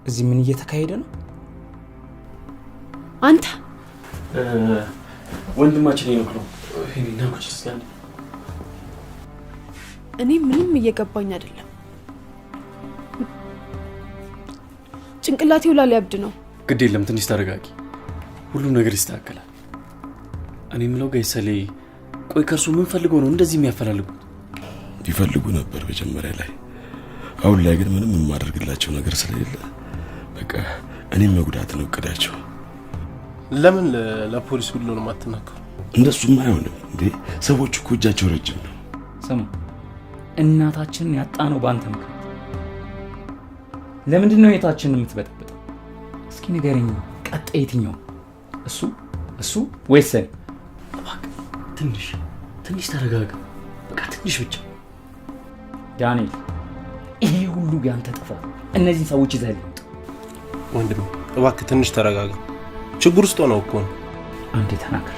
እዚህ ምን እየተካሄደ ነው? አንተ ወንድማችን ነው ሄኒና ማችስታን እኔ ምንም እየገባኝ አይደለም። ጭንቅላቴው ላይ ሊያብድ ነው። ግድ የለም ትንሽ ተረጋጊ፣ ሁሉ ነገር ይስተካከላል። እኔ ምለው ጋይሰሌ ቆይ ከርሱ ምን ፈልገው ነው እንደዚህ የሚያፈላልጉት? ይፈልጉ ነበር መጀመሪያ ላይ፣ አሁን ላይ ግን ምንም የማደርግላቸው ነገር ስለሌለ በቃ እኔም መጉዳት ነው እቅዳቸው። ለምን ለፖሊስ ሁሉ ነው ማትናከው? እንደሱም አይሆንም እንዴ፣ ሰዎች እኮ እጃቸው ረጅም ነው። ስማ እናታችንን ያጣነው ባንተ ምክንያት። ለምንድን ነው የታችንን የምትበጠብጠው? እስኪ ንገረኝ፣ ቀጣይ የትኛው? እሱ ወይስ እኔ? እባክህ ትንሽ ተረጋጋ፣ በቃ ትንሽ ብቻ። ዳንኤል ይሄ ሁሉ ያንተ ጥፋት፣ እነዚህ ሰዎች ይዘህልኝ ውጣ። ወንድም እባክህ ትንሽ ተረጋጋ፣ ችግር ውስጥ ነው እኮ። አንዴ ተናገር።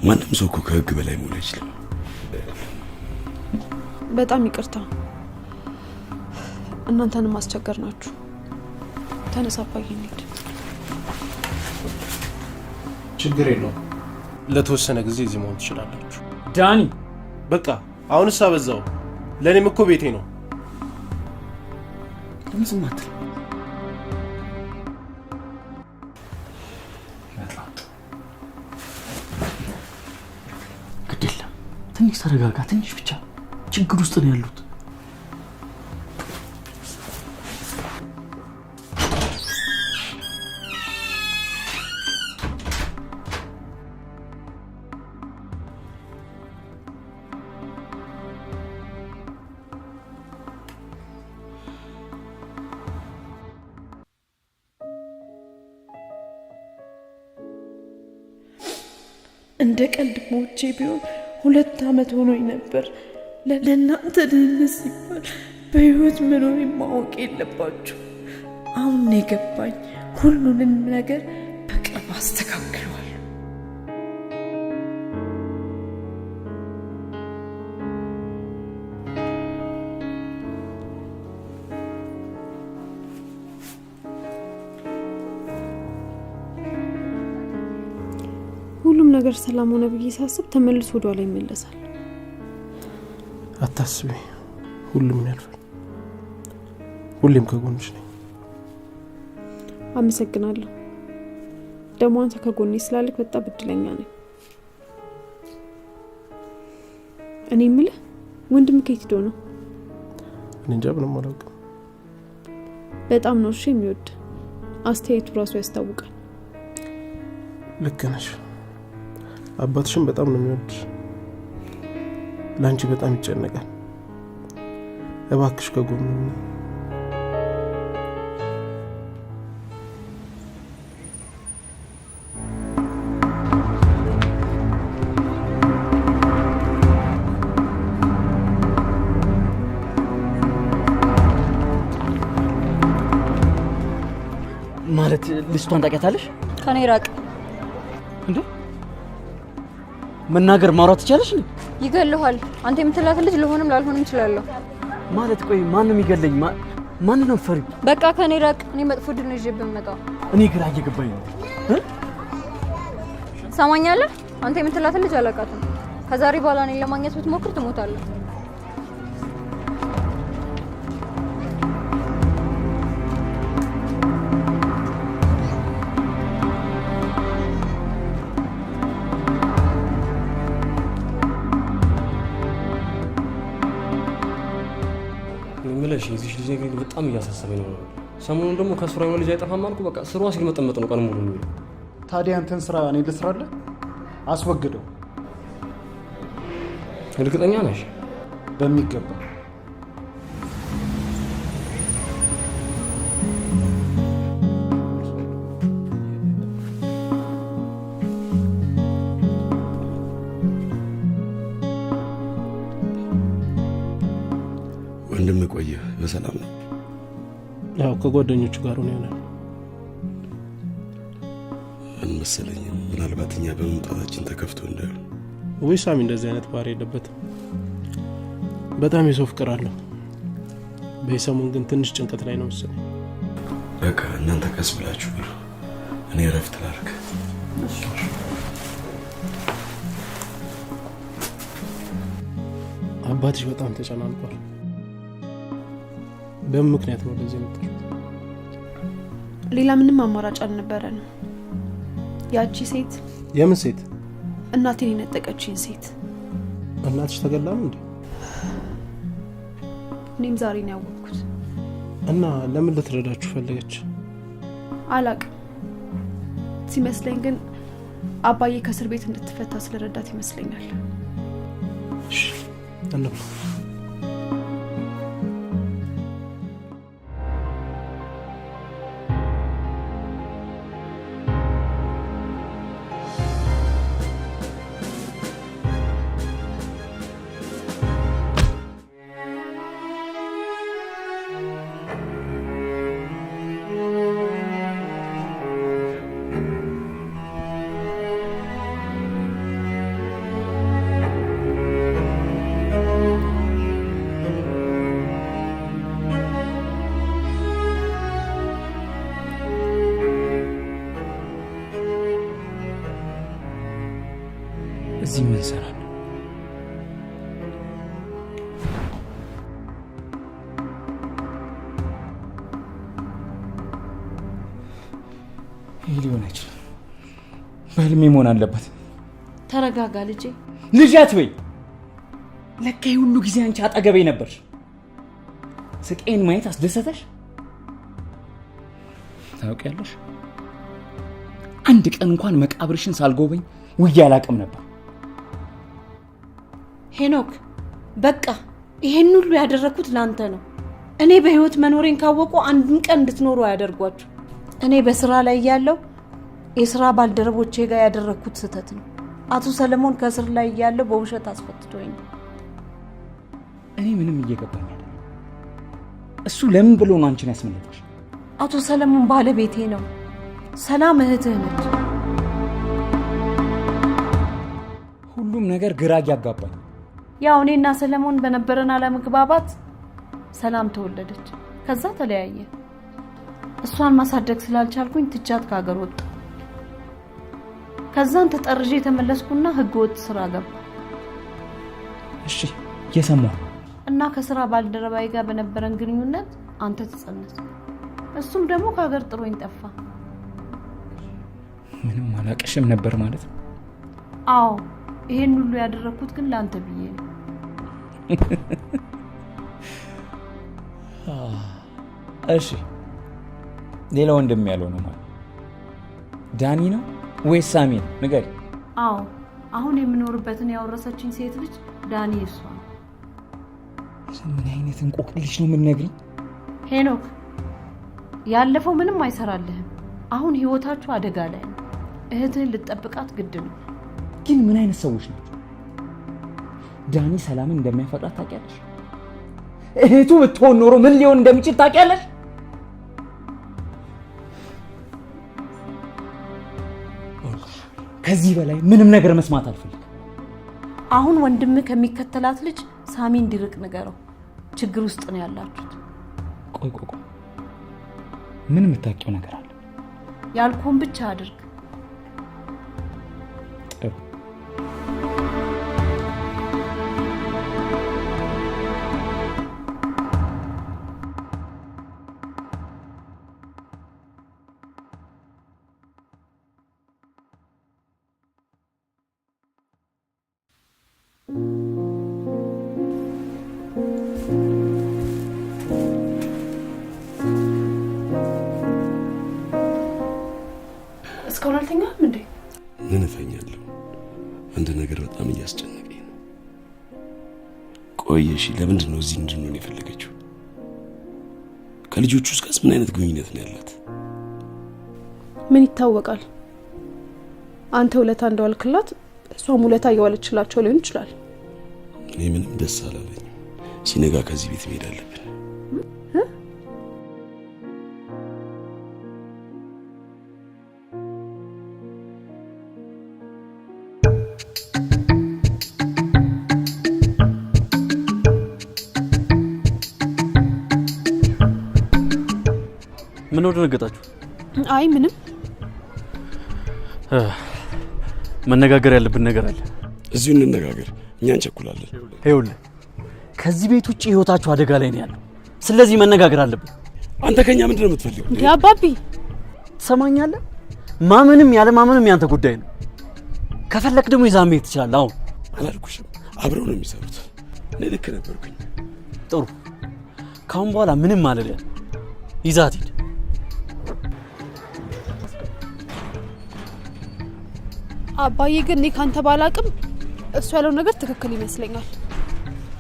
ማንም ሰው እኮ ከህግ በላይ መሆን አይችልም። በጣም ይቅርታ፣ እናንተንም ማስቸገር ናችሁ። ተነሳፋይ እንሂድ። ችግር የለውም፣ ለተወሰነ ጊዜ እዚህ መሆን ትችላላችሁ። ዳኒ በቃ አሁንስ አበዛው። ለእኔም እኮ ቤቴ ነው። ለምን ዝም አትል? ግድ የለም ትንሽ ተረጋጋ፣ ትንሽ ብቻ። ችግር ውስጥ ነው ያሉት። እንደ ቀልድ ሞቼ ቢሆን 2 ዓመት ሆኖኝ ነበር። ለእናንተ ደህንነት ሲባል በህይወት መኖር ማወቅ የለባችሁ። አሁን የገባኝ ሁሉንም ነገር በቅርብ አስተካክለዋል። ሁሉም ነገር ሰላም ሆነ ብዬ ሳስብ ተመልሶ ወደ ኋላ ይመለሳል። አታስቢ፣ ሁሉም ያልፋል። ሁሌም ከጎንሽ ነኝ። አመሰግናለሁ። ደግሞ አንተ ከጎኔ ስላለክ በጣም እድለኛ ነኝ። እኔ የምልህ ወንድም ከየት ሄዶ ነው? እኔ እንጃ፣ ምንም አላውቅም። በጣም ነው እሺ የሚወድ፣ አስተያየቱ ራሱ ያስታውቃል። ልክ ነሽ። አባትሽም በጣም ነው የሚወድሽ። ላንቺ በጣም ይጨነቃል። እባክሽ ከጎኑ ነኝ። ማለት ልጅቷን ታውቂያታለሽ? ከኔ ራቅ። እንዴ መናገር ማውራት ትችላለሽ እንዴ? ይገልሃል። አንተ የምትላት ልጅ ለሆነም ላልሆነም እችላለሁ። ማለት ቆይ ማን ነው የሚገለኝ? ማን ነው ፈሪ? በቃ ከኔ ራቅ። እኔ መጥፎ ድል ነው ይዤብህ የምመጣው። እኔ ግራ እየገባኝ ነው። ሰማኛለህ? አንተ የምትላት ልጅ አላውቃትም። ከዛሬ በኋላ እኔን ለማግኘት ብትሞክር ትሞታለህ። ምለሽ እዚህ ልጅ ነገር በጣም እያሳሰበኝ ነው። ሰሞኑን ደግሞ ከስራው ልጅ አይጠፋም አልኩ። በቃ ስሯ ሲል መጠመጥ ነው ቀን ሙሉ ነው። ታዲያ አንተን ስራ እኔ ልስራለህ? አስወግደው። እርግጠኛ ነሽ? በሚገባ። ወንድም ቆየ በሰላም ነው? ያው ከጓደኞቹ ጋር ሆነ ይሆናል። ምን መሰለኝ፣ ምናልባት እኛ በመምጣታችን ተከፍቶ እንዳይሆን። ወይ ሳሚ እንደዚህ አይነት ባህሪ የለበትም። በጣም የሰው ፍቅር አለው። በሰሞን ግን ትንሽ ጭንቀት ላይ ነው መሰለኝ። በቃ እናንተ ቀስ ብላችሁ ብሉ፣ እኔ እረፍት ላድርግ። አባትሽ በጣም ተጨናንቋል። በምን ምክንያት ነው ለዚህ የመጣው? ሌላ ምንም አማራጭ አልነበረንም። ያቺ ሴት። የምን ሴት? እናቴን የነጠቀችኝ ሴት። እናትሽ ተገላ ነው እንዴ? እኔም ዛሬ ነው ያወቅኩት። እና ለምን ልትረዳችሁ ፈለገች? አላቅም። ሲመስለኝ ግን አባዬ ከእስር ቤት እንድትፈታ ስለረዳት ይመስለኛል። እሺ እንብላ። እዚህ ምን ሰራለሁ? ይህ ሊሆን አይችልም። በህልሜ መሆን አለበት። ተረጋጋ ልጄ። ልጅ አትበይ። ለካ ሁሉ ጊዜ አንቺ አጠገቤ ነበርሽ። ስቄን ማየት አስደሰተሽ? ታውቂያለሽ፣ አንድ ቀን እንኳን መቃብርሽን ሳልጎበኝ ውዬ አላቅም ነበር። ሄኖክ በቃ ይሄን ሁሉ ያደረኩት ላንተ ነው። እኔ በህይወት መኖሬን ካወቁ አንድም ቀን እንድትኖሩ አያደርጓችሁ። እኔ በስራ ላይ ያለው የስራ ባልደረቦቼ ጋር ያደረኩት ስህተት ነው። አቶ ሰለሞን ከስር ላይ ያለው በውሸት አስፈትቶኝ ነው። እኔ ምንም እየገባኝ አይደለም። እሱ ለምን ብሎ ነው አንቺን ያስመለጠሽ? አቶ ሰለሞን ባለቤቴ ነው። ሰላም እህትህ ነች። ሁሉም ነገር ግራ ያጋባኝ። ያው እኔና ሰለሞን በነበረን አለመግባባት ሰላም ተወለደች። ከዛ ተለያየ። እሷን ማሳደግ ስላልቻልኩኝ ትቻት ከሀገር ወጣ። ከዛን ተጠርዤ ተመለስኩና ህገወጥ ስራ ገባ። እሺ የሰማሁ እና ከስራ ባልደረባይ ጋር በነበረን ግንኙነት አንተ ተጸነስ። እሱም ደግሞ ከሀገር ጥሮኝ ጠፋ። ምንም አላቀሽም ነበር ማለት ነው? አዎ፣ ይሄን ሁሉ ያደረኩት ግን ላንተ ብዬ ነው። እሺ ሌላ ወንድም ያለው ነው ማለት ዳኒ ነው ወይስ ሳሚ ነው? ንገሪ። አዎ፣ አሁን የምኖርበትን ያወረሰችኝ ሴት ልጅ ዳኒ እሷ ነው። ምን አይነት እንቆቅልሽ ነው የምትነግሪኝ? ሄኖክ ያለፈው ምንም አይሰራልህም። አሁን ህይወታችሁ አደጋ ላይ ነው። እህትህን ልትጠብቃት ግድ ነው። ግን ምን አይነት ሰዎች ናቸው? ዳኒ ሰላምን እንደሚያፈቅራት ታውቂያለሽ? እህቱ ብትሆን ኖሮ ምን ሊሆን እንደሚችል ታውቂያለሽ? ከዚህ በላይ ምንም ነገር መስማት አልፈልግም። አሁን ወንድምህ ከሚከተላት ልጅ ሳሚ እንዲርቅ ንገረው። ችግር ውስጥ ነው ያላችሁት። ቆይ ምን የምታውቂው ነገር አለ? ያልኩህን ብቻ አድርግ። ጥሩ። ቆይ እሺ፣ ለምንድን ነው እዚህ እንድንሆን የፈለገችው? ከልጆቹ ጋር ምን አይነት ግንኙነት ነው ያላት? ምን ይታወቃል? አንተ ውለታ እንደዋልክላት እሷም ውለታ እየዋለችላቸው ሊሆን ይችላል። እኔ ምንም ደስ አላለኝ። ሲነጋ ከዚህ ቤት መሄድ አለብን። ምን ወደ ነገጣችሁ? አይ ምንም። መነጋገር ያለብን ነገር አለ። እዚሁ እንነጋገር፣ እኛ እንቸኩላለን። ይኸውልህ ከዚህ ቤት ውጪ ህይወታችሁ አደጋ ላይ ነው ያለው። ስለዚህ መነጋገር አለብን። አንተ ከኛ ምንድነው የምትፈልገው? እንዴ አባቢ ትሰማኛለህ? ማመንም ያለ ማመንም ያንተ ጉዳይ ነው። ከፈለክ ደግሞ ይዛህ መሄድ ትችላለህ። አሁን አላልኩሽም? አብረው ነው የሚሰሩት። እኔ ልክ ነበርኩኝ። ጥሩ። ካሁን በኋላ ምንም ማለት ያለ ይዛት ሂድ። አባዬ ግን እኔ ካንተ ባላቅም እሱ ያለው ነገር ትክክል ይመስለኛል።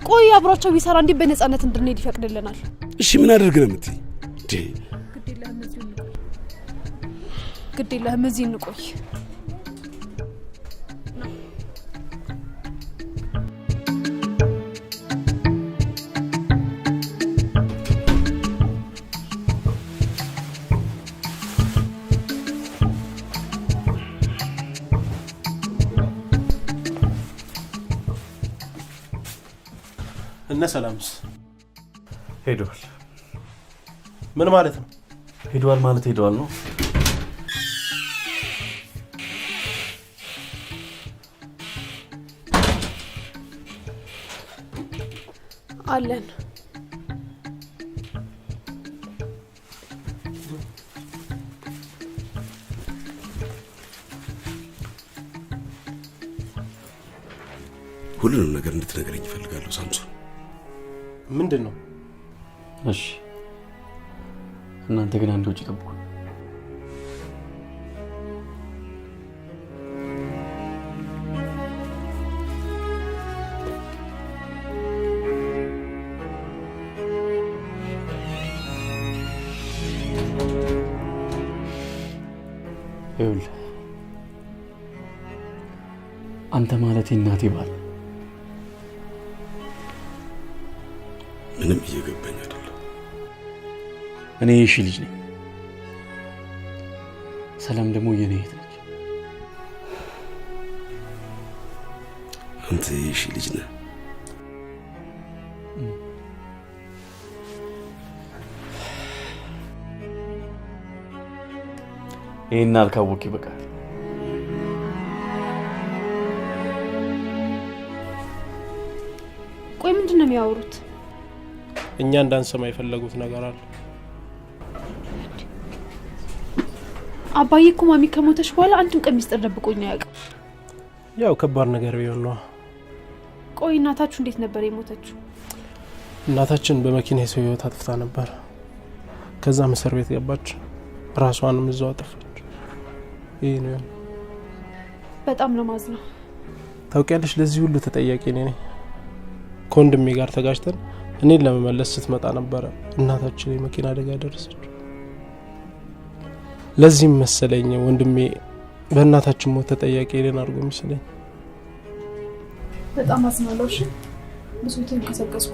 ቆይ አብሯቸው ቢሰራ እንዴ በነፃነት እንድንሄድ ይፈቅድልናል? እሺ ምን አድርግ ነው የምትይ? ግድ የለህም እዚህ እንቆይ። እነ ሰላምስ ሄደዋል። ምን ማለት ነው? ሄደዋል ማለት ሄደዋል ነው። አለን ሁሉንም ነገር እንድትነግረኝ እፈልጋለሁ ሳምሶን። ምንድን ነው? እሺ እናንተ ግን አንድ ውጭ ጠብቁ። ይኸውልህ አንተ ማለት እናቴ ባል ምንም እየገባኝ አይደለም። እኔ የሺ ልጅ ነኝ። ሰላም ደግሞ የኔ እህት ነች። አንተ የሺ ልጅ ነህ? ይሄን አልካወቅ ይበቃል። ቆይ ምንድን ነው የሚያወሩት? እኛ እንዳንሰማ የፈለጉት ነገር አለ። አባዬ እኮ ማሚ ከሞተች በኋላ አንድም ቀን ሚስጥር ደብቆኝ አያውቅም። ያው ከባድ ነገር ቢሆን ነው። ቆይ እናታችሁ እንዴት ነበር የሞተችው? እናታችን በመኪና የሰው ህይወት አጥፍታ ነበር። ከዛ እስር ቤት ገባች። ራሷንም እዛው አጠፋች። ይሄ ነው። በጣም ነው ማዝነው። ታውቂያለሽ፣ ለዚህ ሁሉ ተጠያቂ እኔ ነኝ። ከወንድሜ ጋር ተጋጭተን እኔን ለመመለስ ስትመጣ ነበረ እናታችን የመኪና አደጋ ደረሰች። ለዚህም መሰለኝ ወንድሜ በእናታችን ሞት ተጠያቂ እኔን አድርጎ የሚስለኝ። በጣም አዝናለሁ። እሺ ብዙትን ከሰቀስኩ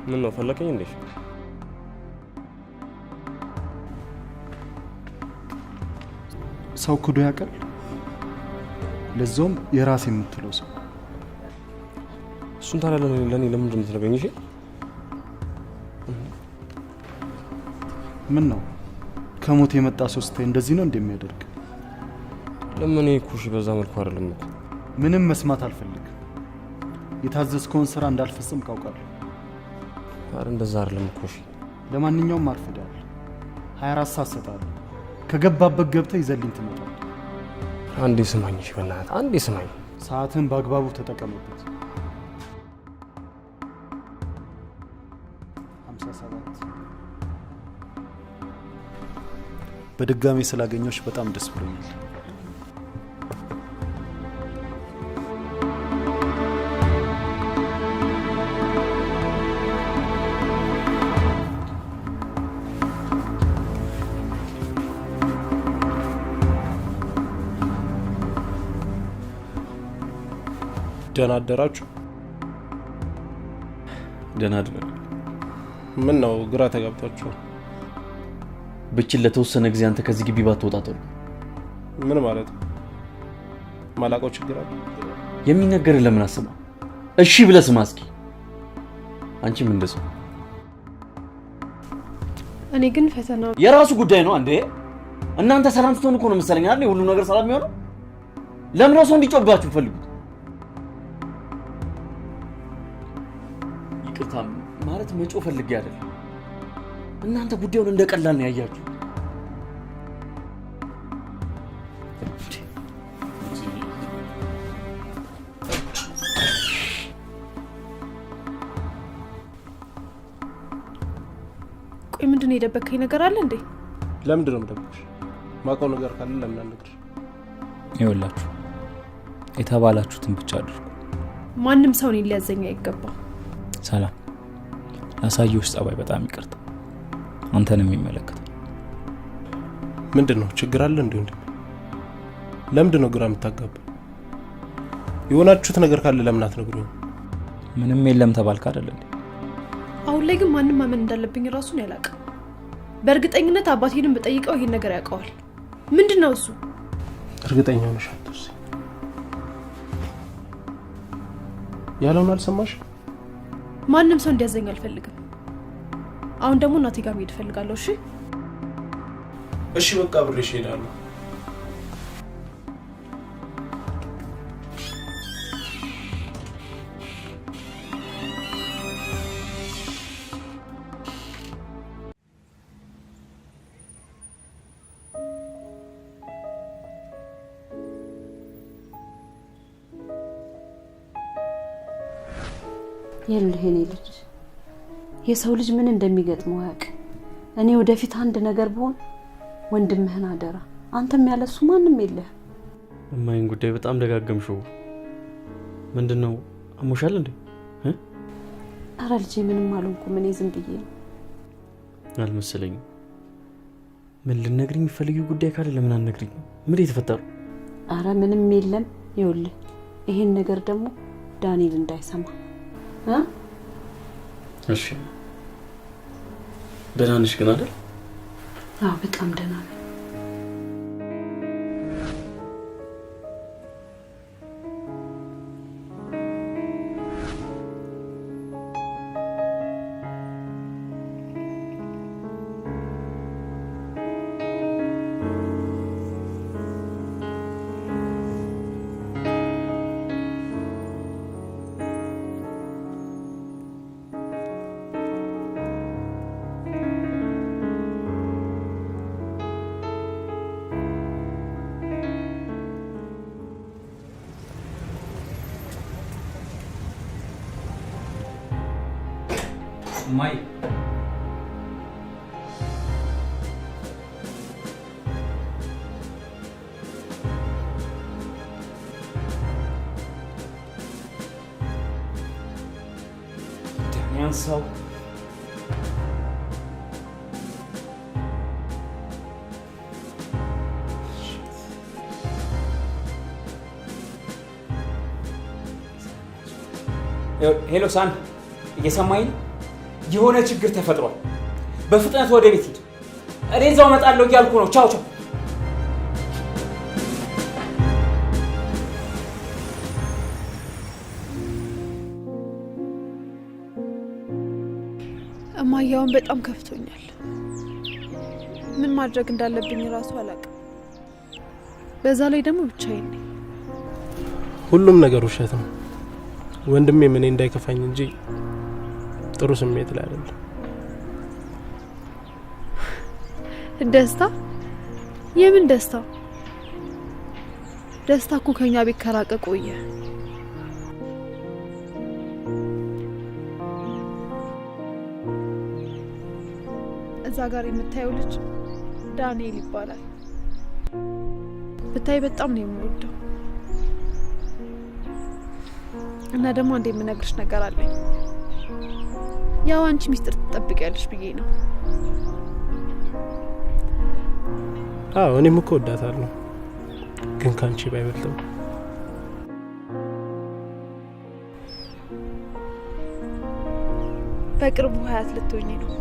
ምን ነው ፈለከኝ እንዴ? ሰው ክዶ ያውቃል? ለዛውም የራስ የምትለው ሰው። እሱን ታዲያ ለኔ ለምን እንደምትነግረኝ? እሺ ምን ነው ከሞት የመጣ ሰው ስታይ እንደዚህ ነው እንደሚያደርግ? ለምን ኩሽ በዛ መልኩ አይደለም እኮ። ምንም መስማት አልፈልግም። የታዘዝከውን ስራ እንዳልፈጽም ካውቃለሁ። አረ እንደዛ አይደለም እኮ። እሺ ለማንኛውም አርፍዳል። 24 ሰዓት ሰጣለሁ። ከገባበት ገብተህ ይዘልኝ ትመጣለህ። አንዴ ስማኝ፣ እሺ በእናትህ አንዴ ስማኝ። ሰዓትን በአግባቡ ተጠቀምበት። 57 በድጋሚ ስላገኘሁሽ በጣም ደስ ብሎኛል። ደህና አደራችሁ? ደህና አድረን። ምን ነው ግራ ተጋብታችሁ? ብቻ ለተወሰነ ጊዜ አንተ ከዚህ ግቢ ባትወጣ ጥሩ። ምን ማለት ነው? ማላውቀው ችግር አለ? የሚነገር ለምን አስማ? እሺ ብለህ ስማ እስኪ። አንቺም እንደሰው። እኔ ግን ፈተናው የራሱ ጉዳይ ነው እንዴ? እናንተ ሰላም ስትሆኑ እኮ ነው መሰለኝ አይደል ሁሉ ነገር ሰላም የሚሆነው? ለምን ነው ሰው እንዲጮህባችሁ ፈልጉት? ይቅርታ ማለት መጮህ ፈልጌ አይደለም። እናንተ ጉዳዩን እንደቀላል ነው ያያችሁ። ቆይ ምንድን ነው የደበከኝ ነገር አለ እንዴ? ለምንድን ነው የምደብቅሽ? ማውቀው ነገር ካለ ለምን አልነግርሽ? ይኸውላችሁ የተባላችሁትን ብቻ አድርጉ። ማንም ሰው እኔን ሊያዘኝ አይገባም። ሰላም ላሳየሁሽ ጸባይ በጣም ይቅርታ። አንተንም የሚመለከት ምንድነው? ችግር አለ እንዴ? ለምንድነው ግራ የምታጋባ? የሆናችሁት ነገር ካለ ለምን አትነግሩኝ? ምንም የለም ተባልክ አይደል እንዴ? አሁን ላይ ግን ማንም ማመን እንዳለብኝ ራሱን ያላቀ። በእርግጠኝነት አባቴንም በጠይቀው ይሄን ነገር ያውቀዋል። ምንድነው እሱ? እርግጠኛ ነሽ? አትውስ ያለውን አልሰማሽ? ማንም ሰው እንዲያዘኝ አልፈልግም። አሁን ደግሞ እናቴ ጋር መሄድ እፈልጋለሁ። እሺ እሺ፣ በቃ ብሬሽ ሄዳለሁ። የልህኔ ልጅ የሰው ልጅ ምን እንደሚገጥመው ያውቅ። እኔ ወደፊት አንድ ነገር ብሆን ወንድምህን አደራ። አንተም ያለሱ ማንም የለህ። እማይን ጉዳይ በጣም ደጋገምሽው። ምንድነው? አሞሻል እንዴ? አረ ልጄ ምንም አልሆንኩም። እኔ ዝም ብዬ ነው። አልመሰለኝም። ምን ልነግሪኝ የሚፈልጊው ጉዳይ ካለ ለምን አልነግሪኝ? ምን የተፈጠረ? አረ ምንም የለም። ይኸውልህ ይሄን ነገር ደግሞ ዳንኤል እንዳይሰማ። እሺ ደህና ነሽ ግን አይደል? አዎ በጣም ደህና ነኝ። ማይ ያንሳው ሄሎ ሳን እየሰማኝ ነው? የሆነ ችግር ተፈጥሯል። በፍጥነት ወደ ቤት ሂድ። እኔ እዛው እመጣለሁ እያልኩ ነው። ቻው ቻው። እማያውን በጣም ከፍቶኛል። ምን ማድረግ እንዳለብኝ ራሱ አላውቅም። በዛ ላይ ደግሞ ብቻዬን ነኝ። ሁሉም ነገር ውሸት ነው። ወንድሜ ምን እንዳይከፋኝ እንጂ ጥሩ ስሜት ላይ አይደለም። ደስታ? የምን ደስታ? ደስታ እኮ ከኛ ቤት ከራቀ ቆየ። እዛ ጋር የምታየው ልጅ ዳንኤል ይባላል። ብታይ በጣም ነው የምወደው እና ደግሞ አንዴ የምነግርሽ ነገር አለኝ። ያው አንቺ ሚስጥር ትጠብቂያለሽ ብዬ ነው። አዎ እኔም እኮ ወዳታለሁ፣ ግን ካንቺ ባይበልጥም። በቅርቡ ሀያት ልትሆኚ ነው።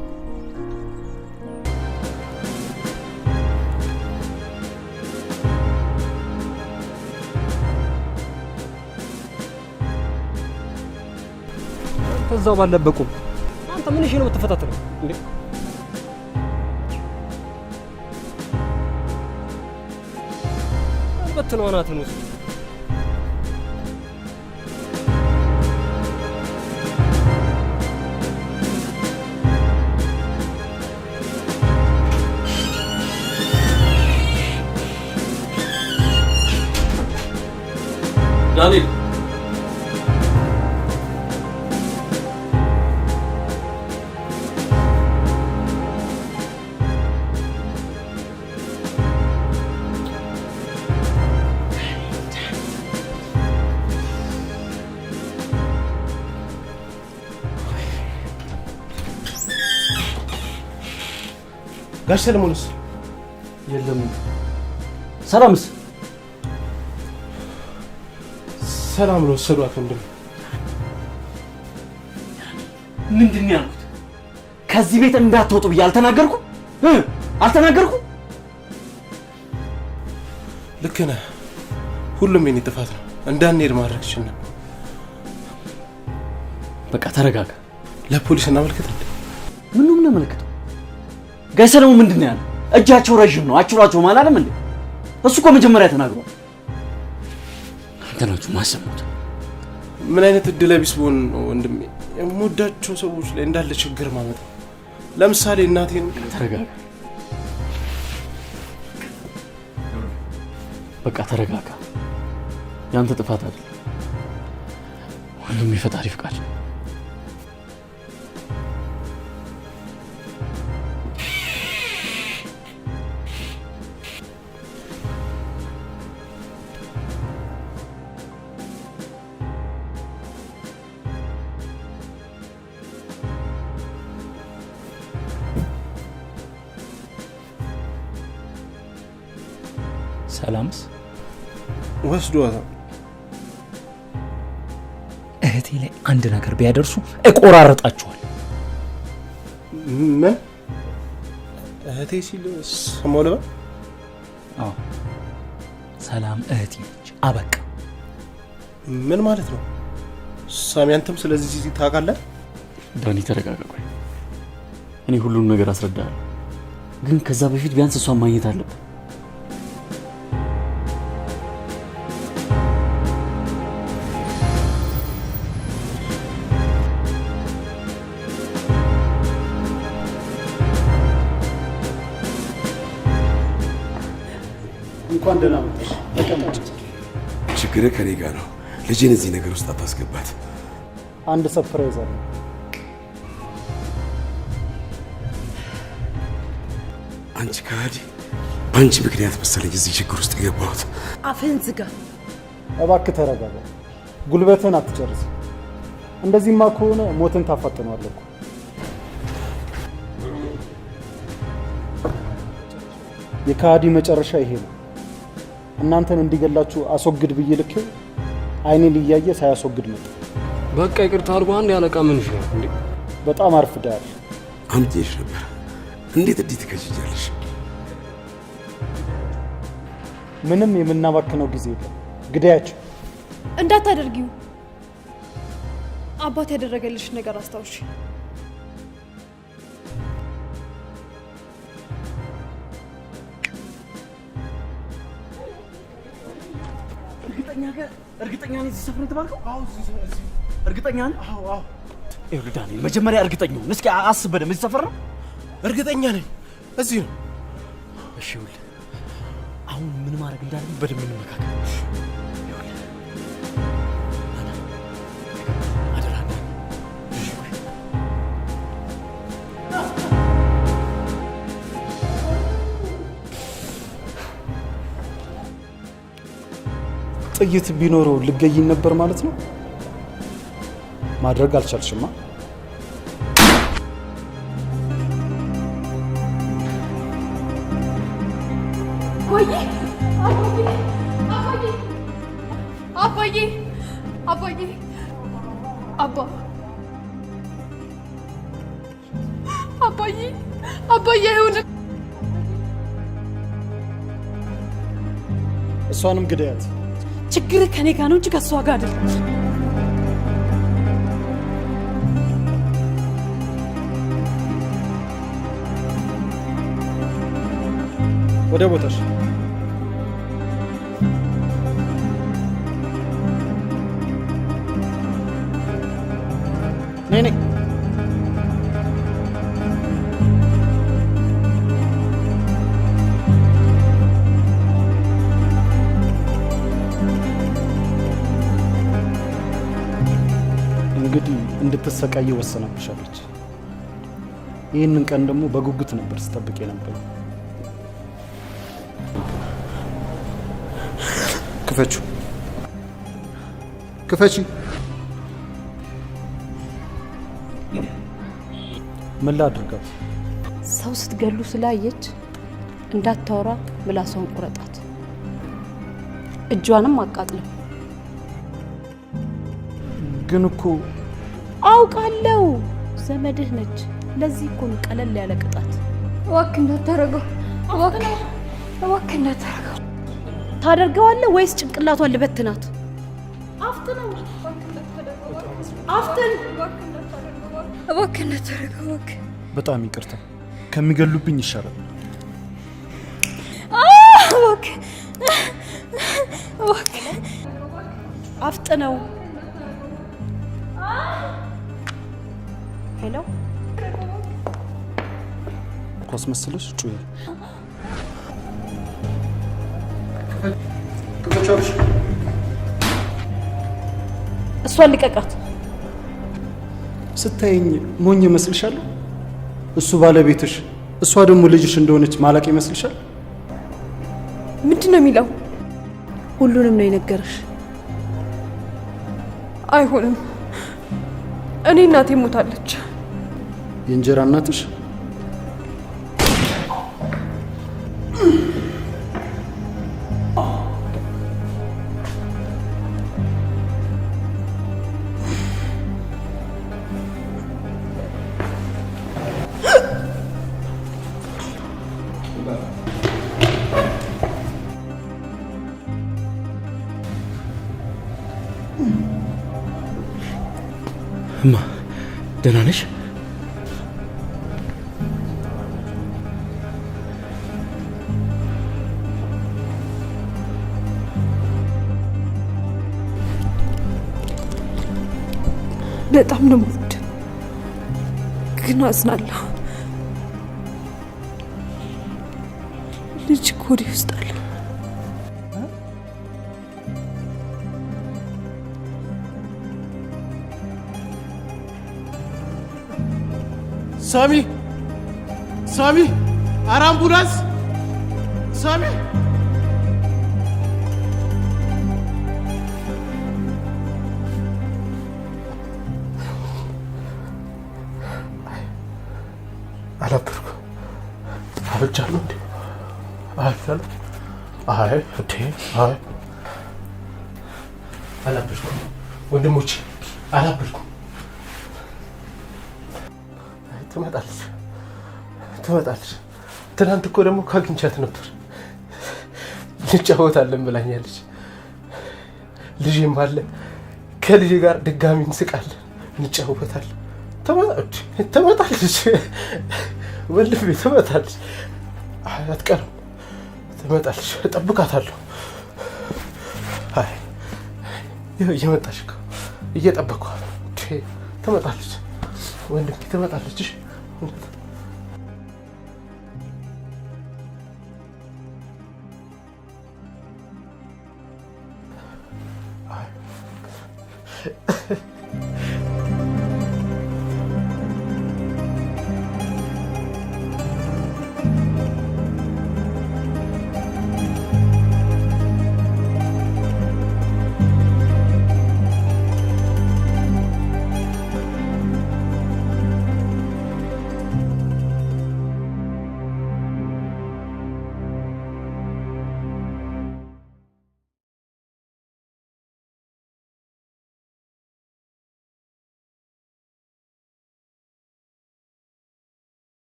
እዛው ባለበቁ አንተ ምን ነው የምትፈታተነው እንዴ? በትነው አናትን ውስጥ ዳንኤል ጋሽ ሰለሞንስ የለም። ሰላምስ? ሰላም ነው ወሰዷት። ወንድም ምንድን ያልኩት? ከዚህ ቤት እንዳትወጡ ብዬ አልተናገርኩ? ልክ ነህ። ሁሉም የኔ ጥፋት ነው። እንዳንሄድ ማድረግ ይችላል። በቃ ተረጋጋ። ለፖሊስ እናመልክት። ምን ነው የምናመልክተው? ጋሽ ሰለሞን ምንድን ነው ያለው? እጃቸው ረዥም ነው አችሏቸው ማላለም እንዴ? እሱ እኮ መጀመሪያ ተናግሯል። አንተ ናችሁ ማሰሙት። ምን አይነት እድለ ቢስ ብሆን ነው ወንድሜ የምወዳቸው ሰዎች ላይ እንዳለ ችግር ማመጣ? ለምሳሌ እናቴን። ተረጋጋ። በቃ ተረጋጋ። ያንተ ጥፋት አይደል። ሁሉም የፈጣሪ ፍቃድ ነው። ሰላምስ? ወስዷታል። እህቴ ላይ አንድ ነገር ቢያደርሱ እቆራረጣቸዋል። ምን? እህቴ ሲል ሰማሁ ልበል? አዎ ሰላም እህቴ ነች። አበቃ። ምን ማለት ነው? ሳሚ አንተም ስለዚህ ታውቃለህ? ዳኒ ተረጋጋ። ቆይ እኔ ሁሉንም ነገር አስረዳለሁ፣ ግን ከዛ በፊት ቢያንስ እሷን ማግኘት አለብን። እንኳን ደህና መጣሽ። ተቀመጭ። ችግርህ ከኔ ጋር ነው። ልጄን እዚህ ነገር ውስጥ አታስገባት። አንድ ሰርፕራይዝ አለ። አንቺ ከሃዲ፣ በአንቺ ምክንያት መሰለኝ እዚህ ችግር ውስጥ የገባሁት። አፍህን ዝጋ። እባክህ ተረጋጋ። ጉልበትህን አትጨርስ። እንደዚህማ ከሆነ ሞትን ታፋጥነዋለህ እኮ። የከሃዲ መጨረሻ ይሄ ነው። እናንተን እንዲገላችሁ አስወግድ ብዬ ልኬው አይኔን እያየ ሳያስወግድ መጣ። በቃ ይቅርታ አድርጎ አንድ ያለቃ ምን ይችላል እንዴ? በጣም አርፍደሃል። አምጥቼሽ ነበር። እንዴት እንዲህ ትከጅጃለሽ? ምንም የምናባክነው ጊዜ የለም። ግዳያቸው። እንዳታደርጊው። አባት ያደረገልሽ ነገር አስታውሽ። እርግጠኛ ነኝ እዚህ ሰፈር የተባልከው? አዎ እዚህ። እርግጠኛ ነኝ? አዎ። ይኸውልህ ዳንኤል፣ መጀመሪያ እርግጠኛ ነኝ። እስኪ አስብ በደምብ። እዚህ ሰፈር ነው? እርግጠኛ ነኝ እዚህ ነው። እሺ ይኸውልህ፣ አሁን ምን ማድረግ እንዳለብን በደምብ እንመካከል። ጥይት ቢኖረው ልገይኝ ነበር ማለት ነው? ማድረግ አልቻልሽማ። አባዬ ይሁን። እሷንም ግዳያት። ችግር ከኔ ጋር ነው እንጂ ከሷ ጋር አይደለም። ወደ ቦታሽ። ነይ። እንግዲህ እንድትሰቃይ ወሰናብሻለች። ይህንን ቀን ደግሞ በጉጉት ነበር ስጠብቅ የነበረው። ክፈቺ። ምን ላድርጋት? ሰው ስትገሉ ስላየች እንዳታወራ ምላሷን ቁረጣት፣ እጇንም አቃጥለው። ግን እኮ አውቃለሁ ዘመድህ ነች። ለዚህ እኮ ነው ቀለል ያለ ቅጣት። እባክህ እንዳታረገው፣ እባክህ እንዳታረገው። ታደርገዋለህ ወይስ ጭንቅላቷን ልበትናት? አፍጥን፣ እባክህ እንዳታረገው፣ እባክህ። በጣም ይቅርታ፣ ከሚገሉብኝ ይሻላል። እባክህ፣ እባክህ አፍጥነው። ሄሎ፣ ኳስ መስለሽ ጩኸ። እሷን ልቀቃት። ስታይኝ ሞኝ ይመስልሻል? እሱ ባለቤትሽ፣ እሷ ደግሞ ልጅሽ እንደሆነች ማላቅ ይመስልሻል? ምንድን ነው የሚለው? ሁሉንም ነው የነገረሽ? አይሆንም። እኔ እናቴ ሞታለች። የእንጀራ እናትሽ? እማ ደህና ነሽ? በጣም ነው የምወድ፣ ግን አዝናለሁ። ልጅ ኮዲ ውስጥ አለ። ሳሚ፣ ኧረ አምቡላንስ! ሳሚ፣ አላበርኩ አብጃለሁ እንዴ? አብጃለሁ። አይ እንዴ፣ አይ አላበርኩ ወንድሞቼ፣ አላበርኩ። ትመጣለች። ትናንት እኮ ደግሞ ካግኝቻት ነበር። እንጫወታለን ብላኛለች። ልጄም አለ። ከልጄ ጋር ድጋሚ እንስቃለን፣ እንጫወታለን። ትመጣለች፣ ወንድሜ ትመጣለች። አትቀርም፣ ትመጣለች። እጠብቃታለሁ። አይ እየመጣች እኮ እየጠበቅኳት ነው። ትመጣለች ወንድሜ፣ ትመጣለች።